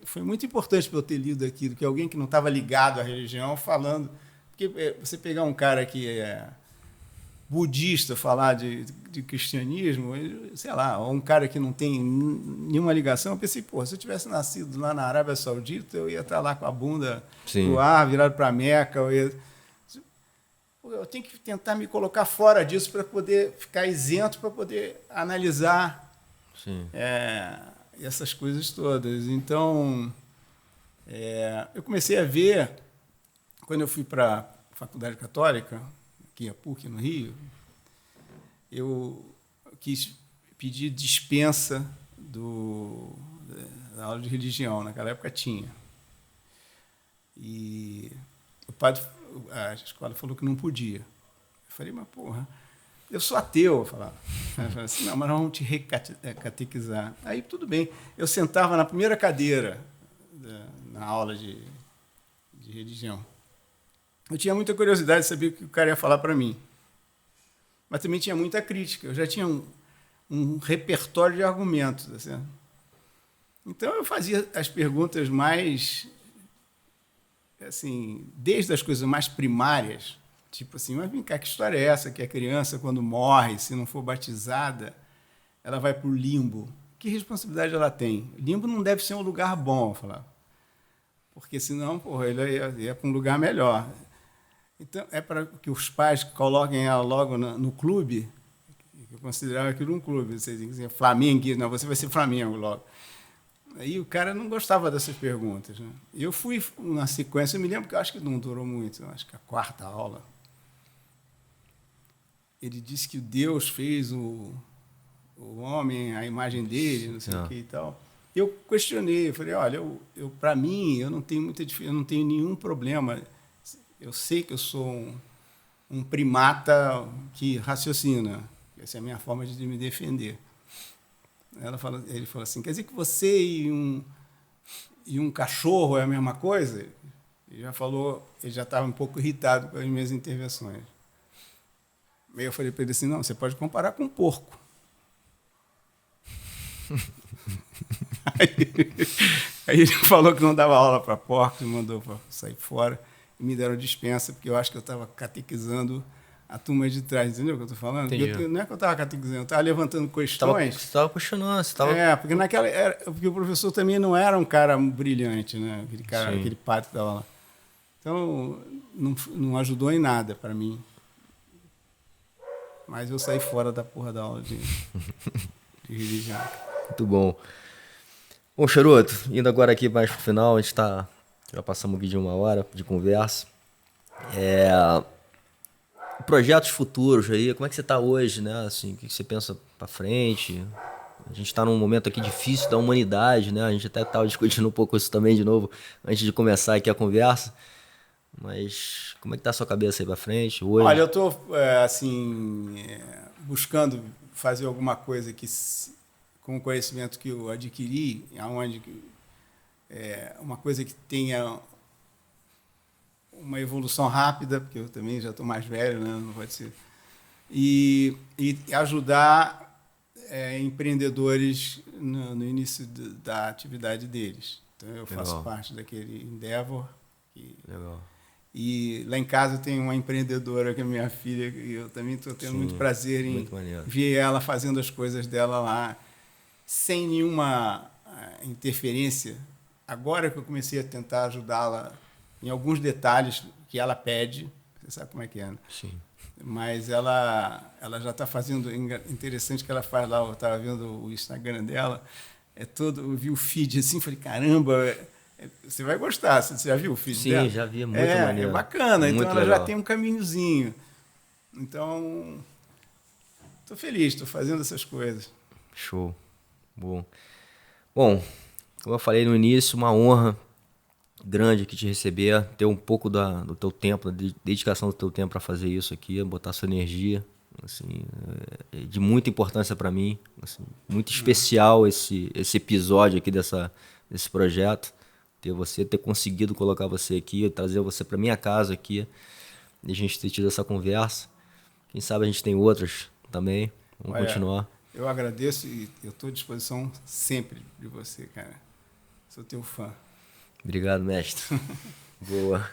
foi muito importante para eu ter lido aquilo, que alguém que não estava ligado à religião falando... Porque você pegar um cara que é budista falar de cristianismo, sei lá, ou um cara que não tem nenhuma ligação, eu pensei, pô, se eu tivesse nascido lá na Arábia Saudita, eu ia estar lá com a bunda no ar, virado para a Meca, eu tenho que tentar me colocar fora disso para poder ficar isento, para poder analisar essas coisas todas. Então, eu comecei a ver, quando eu fui para a Faculdade Católica, aqui a PUC, no Rio, eu quis pedir dispensa da aula de religião. Naquela época tinha. E o padre, a escola falou que não podia. Eu falei, mas porra, eu sou ateu, eu falava. Ele falou assim, não, mas nós vamos te recatequizar. Aí tudo bem. Eu sentava na primeira cadeira na aula de religião. Eu tinha muita curiosidade de saber o que o cara ia falar para mim. Mas também tinha muita crítica. Eu já tinha um repertório de argumentos. Assim. Então, eu fazia as perguntas mais... assim, desde as coisas mais primárias, tipo assim, mas vem cá, que história é essa que a criança, quando morre, se não for batizada, ela vai para o limbo? Que responsabilidade ela tem? Limbo não deve ser um lugar bom, eu falava. Porque senão, porra, ele ia para um lugar melhor. Então, é para que os pais coloquem ela logo no clube, eu considerava aquilo um clube, vocês dizem Flamengo, não, você vai ser Flamengo logo. Aí o cara não gostava dessas perguntas. Né? Eu fui na sequência, eu me lembro que eu acho que não durou muito, acho que a quarta aula. Ele disse que Deus fez o homem, a imagem dele, não sei o que e tal. Eu questionei, eu falei, olha, para mim, eu não tenho nenhum problema. Eu sei que eu sou um primata que raciocina. Essa é a minha forma de me defender. Ele falou assim, quer dizer que você e um cachorro é a mesma coisa? Ele já estava um pouco irritado com as minhas intervenções. Aí eu falei para ele assim, não, você pode comparar com um porco. Aí ele falou que não dava aula para porcos, me mandou sair fora e me deram dispensa, porque eu acho que eu estava catequizando a turma de trás, entendeu o que eu estou falando? Não é que eu estava catequizando, eu estava levantando questões. Você estava questionando, você estava... Porque porque o professor também não era um cara brilhante, né? Aquele padre que estava lá. Então, não ajudou em nada para mim. Mas eu saí fora da porra da aula de religião. Muito bom. Bom, Charuto, indo agora aqui mais pro final, a gente já passamos aqui de 1 hora de conversa. Projetos futuros aí, como é que você está hoje, né? Assim, o que você pensa para frente? A gente está num momento aqui difícil da humanidade, né? A gente até estava discutindo um pouco isso também de novo, antes de começar aqui a conversa. Mas como é que tá a sua cabeça aí para frente hoje? Olha, eu estou, buscando fazer alguma coisa que, com o conhecimento que eu adquiri, uma coisa que tenha uma evolução rápida, porque eu também já estou mais velho, né? Não pode ser. E ajudar empreendedores no início da atividade deles. Então, eu faço parte daquele Endeavor. Legal. E lá em casa tem uma empreendedora que é minha filha, e eu também estou tendo muito prazer em ver ela fazendo as coisas dela lá, sem nenhuma interferência. Agora que eu comecei a tentar ajudá-la em alguns detalhes que ela pede, você sabe como é que é, né? Sim. Mas ela já está fazendo, interessante que ela faz lá, eu estava vendo o Instagram dela, eu vi o feed assim, falei, caramba, você vai gostar, você já viu o feed dela? Sim, já vi, muito maneiro. É bacana, muito então ela legal. já tem um caminhozinho. Então, estou feliz, estou fazendo essas coisas. Show. Bom, como eu falei no início, uma honra grande aqui te receber, ter um pouco do teu tempo, da dedicação do teu tempo para fazer isso aqui, botar sua energia, assim, de muita importância para mim, assim, muito especial esse episódio aqui desse projeto, ter conseguido colocar você aqui, trazer você para minha casa aqui, e a gente ter tido essa conversa. Quem sabe a gente tem outras também, vamos continuar. Eu agradeço e eu estou à disposição sempre de você, cara. Sou teu fã. Obrigado, mestre. Boa.